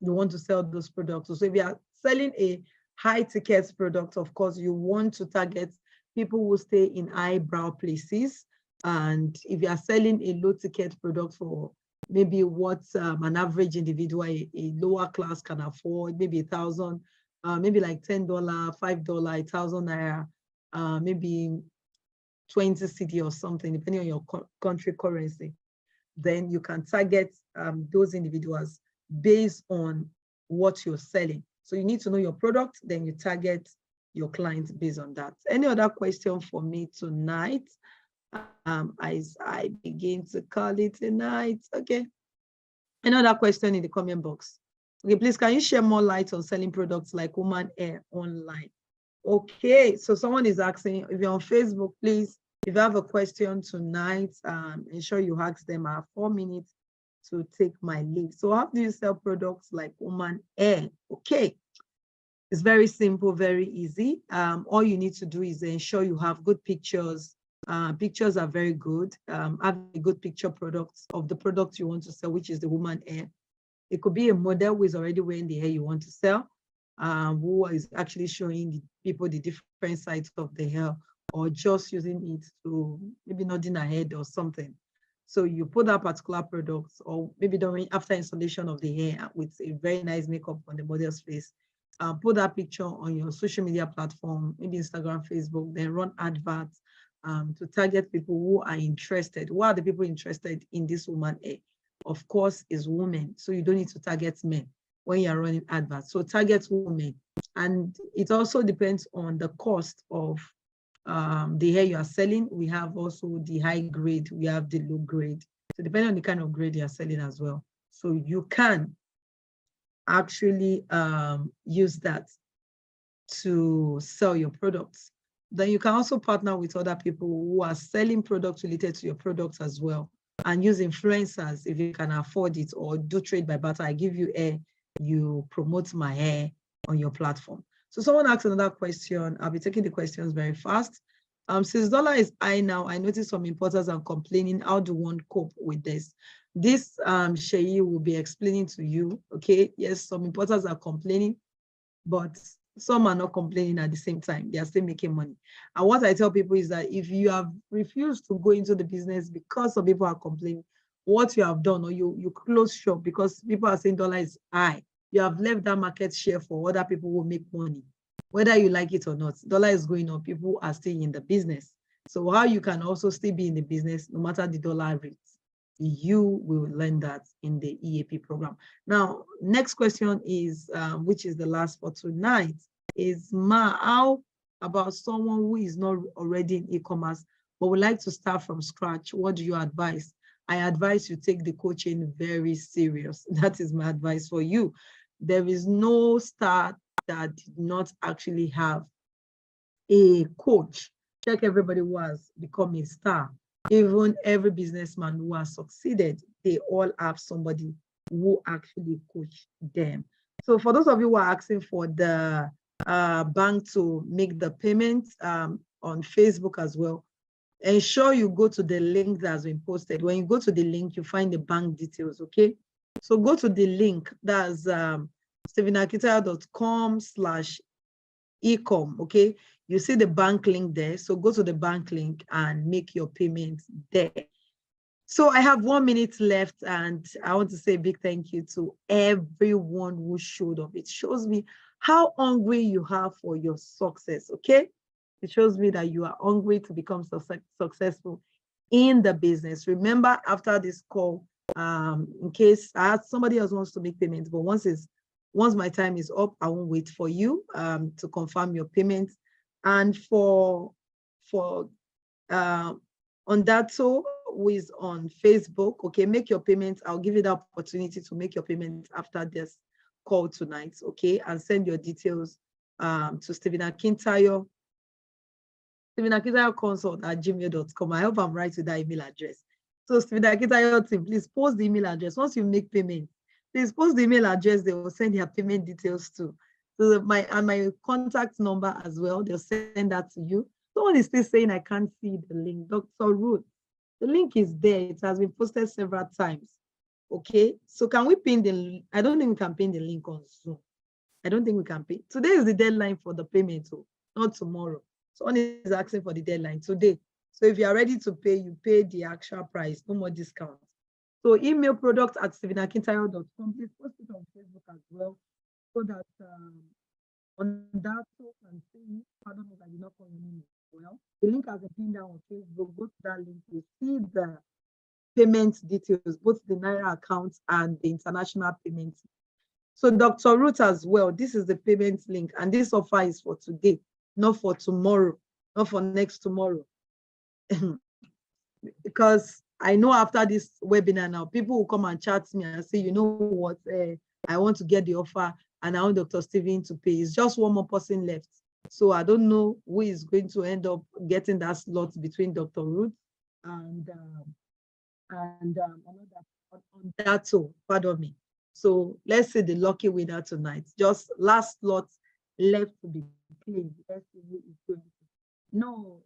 you want to sell those products. So if you are selling a high ticket product, of course, you want to target people who stay in eyebrow places. And if you are selling a low ticket product for maybe what an average individual, a lower class can afford, maybe 1,000, maybe like $10, $5, 1,000 Naira, maybe 20 cedi or something, depending on your country currency, then you can target those individuals based on what you're selling. So you need to know your product, then you target your clients based on that. Any other question for me tonight? As I begin to call it tonight. Okay. Another question in the comment box. Okay, please, can you share more light on selling products like woman hair online? Okay, so someone is asking, if you're on Facebook, please, if you have a question tonight, ensure you ask them. I have 4 minutes to take my leave. So how do you sell products like woman hair? Okay, it's very simple, very easy. All you need to do is ensure you have good pictures. Pictures are very good. Have a good picture products of the product you want to sell, which is the woman hair. It could be a model who is already wearing the hair you want to sell, who is actually showing the people the different sides of the hair, or just using it to maybe nodding her head or something. So you put that particular product, or maybe during after installation of the hair with a very nice makeup on the model's face, put that picture on your social media platform, maybe Instagram, Facebook, then run adverts to target people who are interested. Who are the people interested in this woman hair? Of course, is women. So you don't need to target men when you're running adverts. So target women. And it also depends on the cost of the hair you are selling. We have also the high grade, we have the low grade. So depending on the kind of grade you are selling as well. So you can actually use that to sell your products. Then you can also partner with other people who are selling products related to your products as well, and use influencers if you can afford it, or do trade by barter. I give you hair, you promote my hair on your platform. So someone asked another question. I'll be taking the questions very fast. Since dollar is high now, I noticed some importers are complaining. How do one cope with this? This Sheyi will be explaining to you. Okay, yes, some importers are complaining, but some are not complaining at the same time. They are still making money. And what I tell people is that if you have refused to go into the business because some people are complaining, what you have done, or you close shop because people are saying dollar is high, you have left that market share for other people who make money. Whether you like it or not, dollar is going up, people are staying in the business. So how you can also still be in the business, no matter the dollar rates, you will learn that in the EAP program. Now, next question is, which is the last for tonight, is how about someone who is not already in e-commerce, but would like to start from scratch? What do you advise? I advise you take the coaching very serious. That is my advice for you. There is no start that did not actually have a coach. Check everybody who has become a star. Even every businessman who has succeeded, they all have somebody who actually coached them. So for those of you who are asking for the bank to make the payment on Facebook as well, ensure you go to the link that has been posted. When you go to the link, you find the bank details, okay? So go to the link, that's stephenakitayo.com/ecom, okay? You see the bank link there. So go to the bank link and make your payment there. So I have 1 minute left, and I want to say a big thank you to everyone who showed up. It shows me how hungry you have for your success, okay? It shows me that you are hungry to become successful in the business. Remember, after this call, in case somebody else wants to make payments, but once my time is up, I won't wait for you to confirm your payment. And for Ondato, who is on Facebook, okay, make your payments. I'll give you the opportunity to make your payments after this call tonight, okay? And send your details to Stephen Akintayo, StephenAkintayoConsult@gmail.com. I hope I'm right with that email address. So Stephen Akintayo team, please post the email address. Once you make payment, please post the email address. They will send their payment details to. So my contact number as well, they'll send that to you. Someone is still saying I can't see the link. Dr. Ruth, the link is there. It has been posted several times. Okay, so can we pin the, I don't think we can pin the link on Zoom. I don't think we can pay. Today is the deadline for the payment, not tomorrow. Someone is asking for the deadline today. So if you are ready to pay, you pay the actual price, no more discount. So email product@stephenakintayo.com. Please post it on Facebook as well, so that on that can see. Pardon me, I did not call your name well. The link has been pinned down on Facebook. Go to that link to see the payment details, both the Naira account and the international payment. So Dr. Ruth as well, this is the payment link, and this offer is for today, not for tomorrow, not for next tomorrow. Because I know after this webinar now, people will come and chat me and say, you know what, I want to get the offer and I want Dr. Stephen to pay. It's just one more person left. So I don't know who is going to end up getting that slot between Dr. Ruth and Ondato, pardon me. So let's say the lucky winner tonight. Just last slot left to be claimed. Let's see who is going to. No.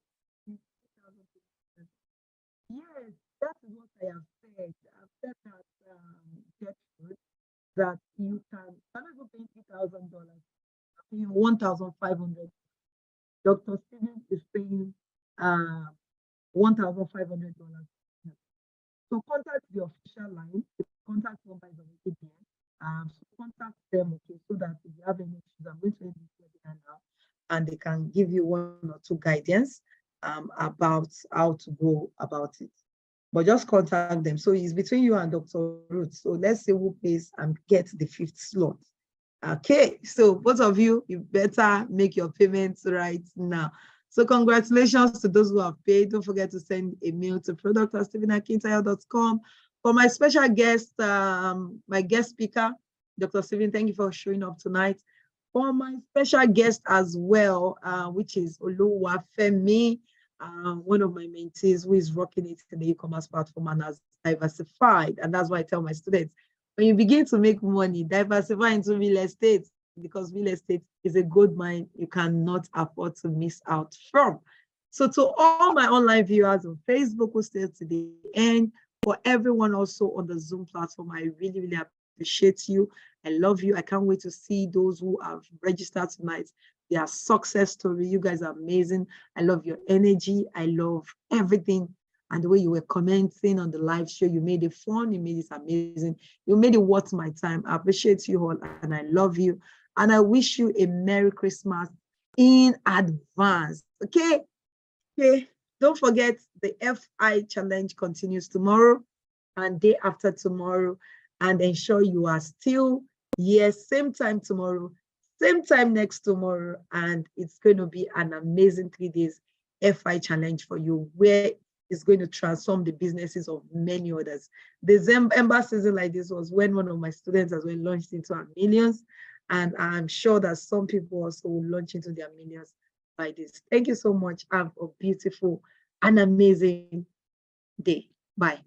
Yes, that is what I have said. I've said that you can go pay $3,000, paying $1,500. Dr. Stephen is paying $1,500. So contact the official line. The contact number is already there. So contact them, okay, so that if you have any issues, I'm going to end this webinar now, and they can give you 1 or 2 guidance about how to go about it. But just contact them. So it's between you and Dr. Ruth. So let's see who pays and get the 5th slot. Okay, so both of you, you better make your payments right now. So congratulations to those who have paid. Don't forget to send a mail to product@stephenakintayo.com. For my special guest, my guest speaker, Dr. Stephen, thank you for showing up tonight. For my special guest as well, which is Oluwafemi, one of my mentees who is rocking it in the e-commerce platform and has diversified. And that's why I tell my students, when you begin to make money, diversify into real estate, because real estate is a gold mine you cannot afford to miss out from. So to all my online viewers on Facebook who stayed to the end, for everyone also on the Zoom platform, I really, really appreciate you. I love you. I can't wait to see those who have registered tonight. Their success story. You guys are amazing. I love your energy. I love everything and the way you were commenting on the live show. You made it fun. You made it amazing. You made it worth my time. I appreciate you all, and I love you. And I wish you a Merry Christmas in advance. Okay? Okay. Don't forget, the FI challenge continues tomorrow and day after tomorrow. And ensure you are still here, same time tomorrow, same time next tomorrow. And it's going to be an amazing 3 days FI challenge for you, where it's going to transform the businesses of many others. The December season like this was when one of my students as well launched into our millions. And I'm sure that some people also will launch into their millions by this. Thank you so much. Have a beautiful and amazing day. Bye.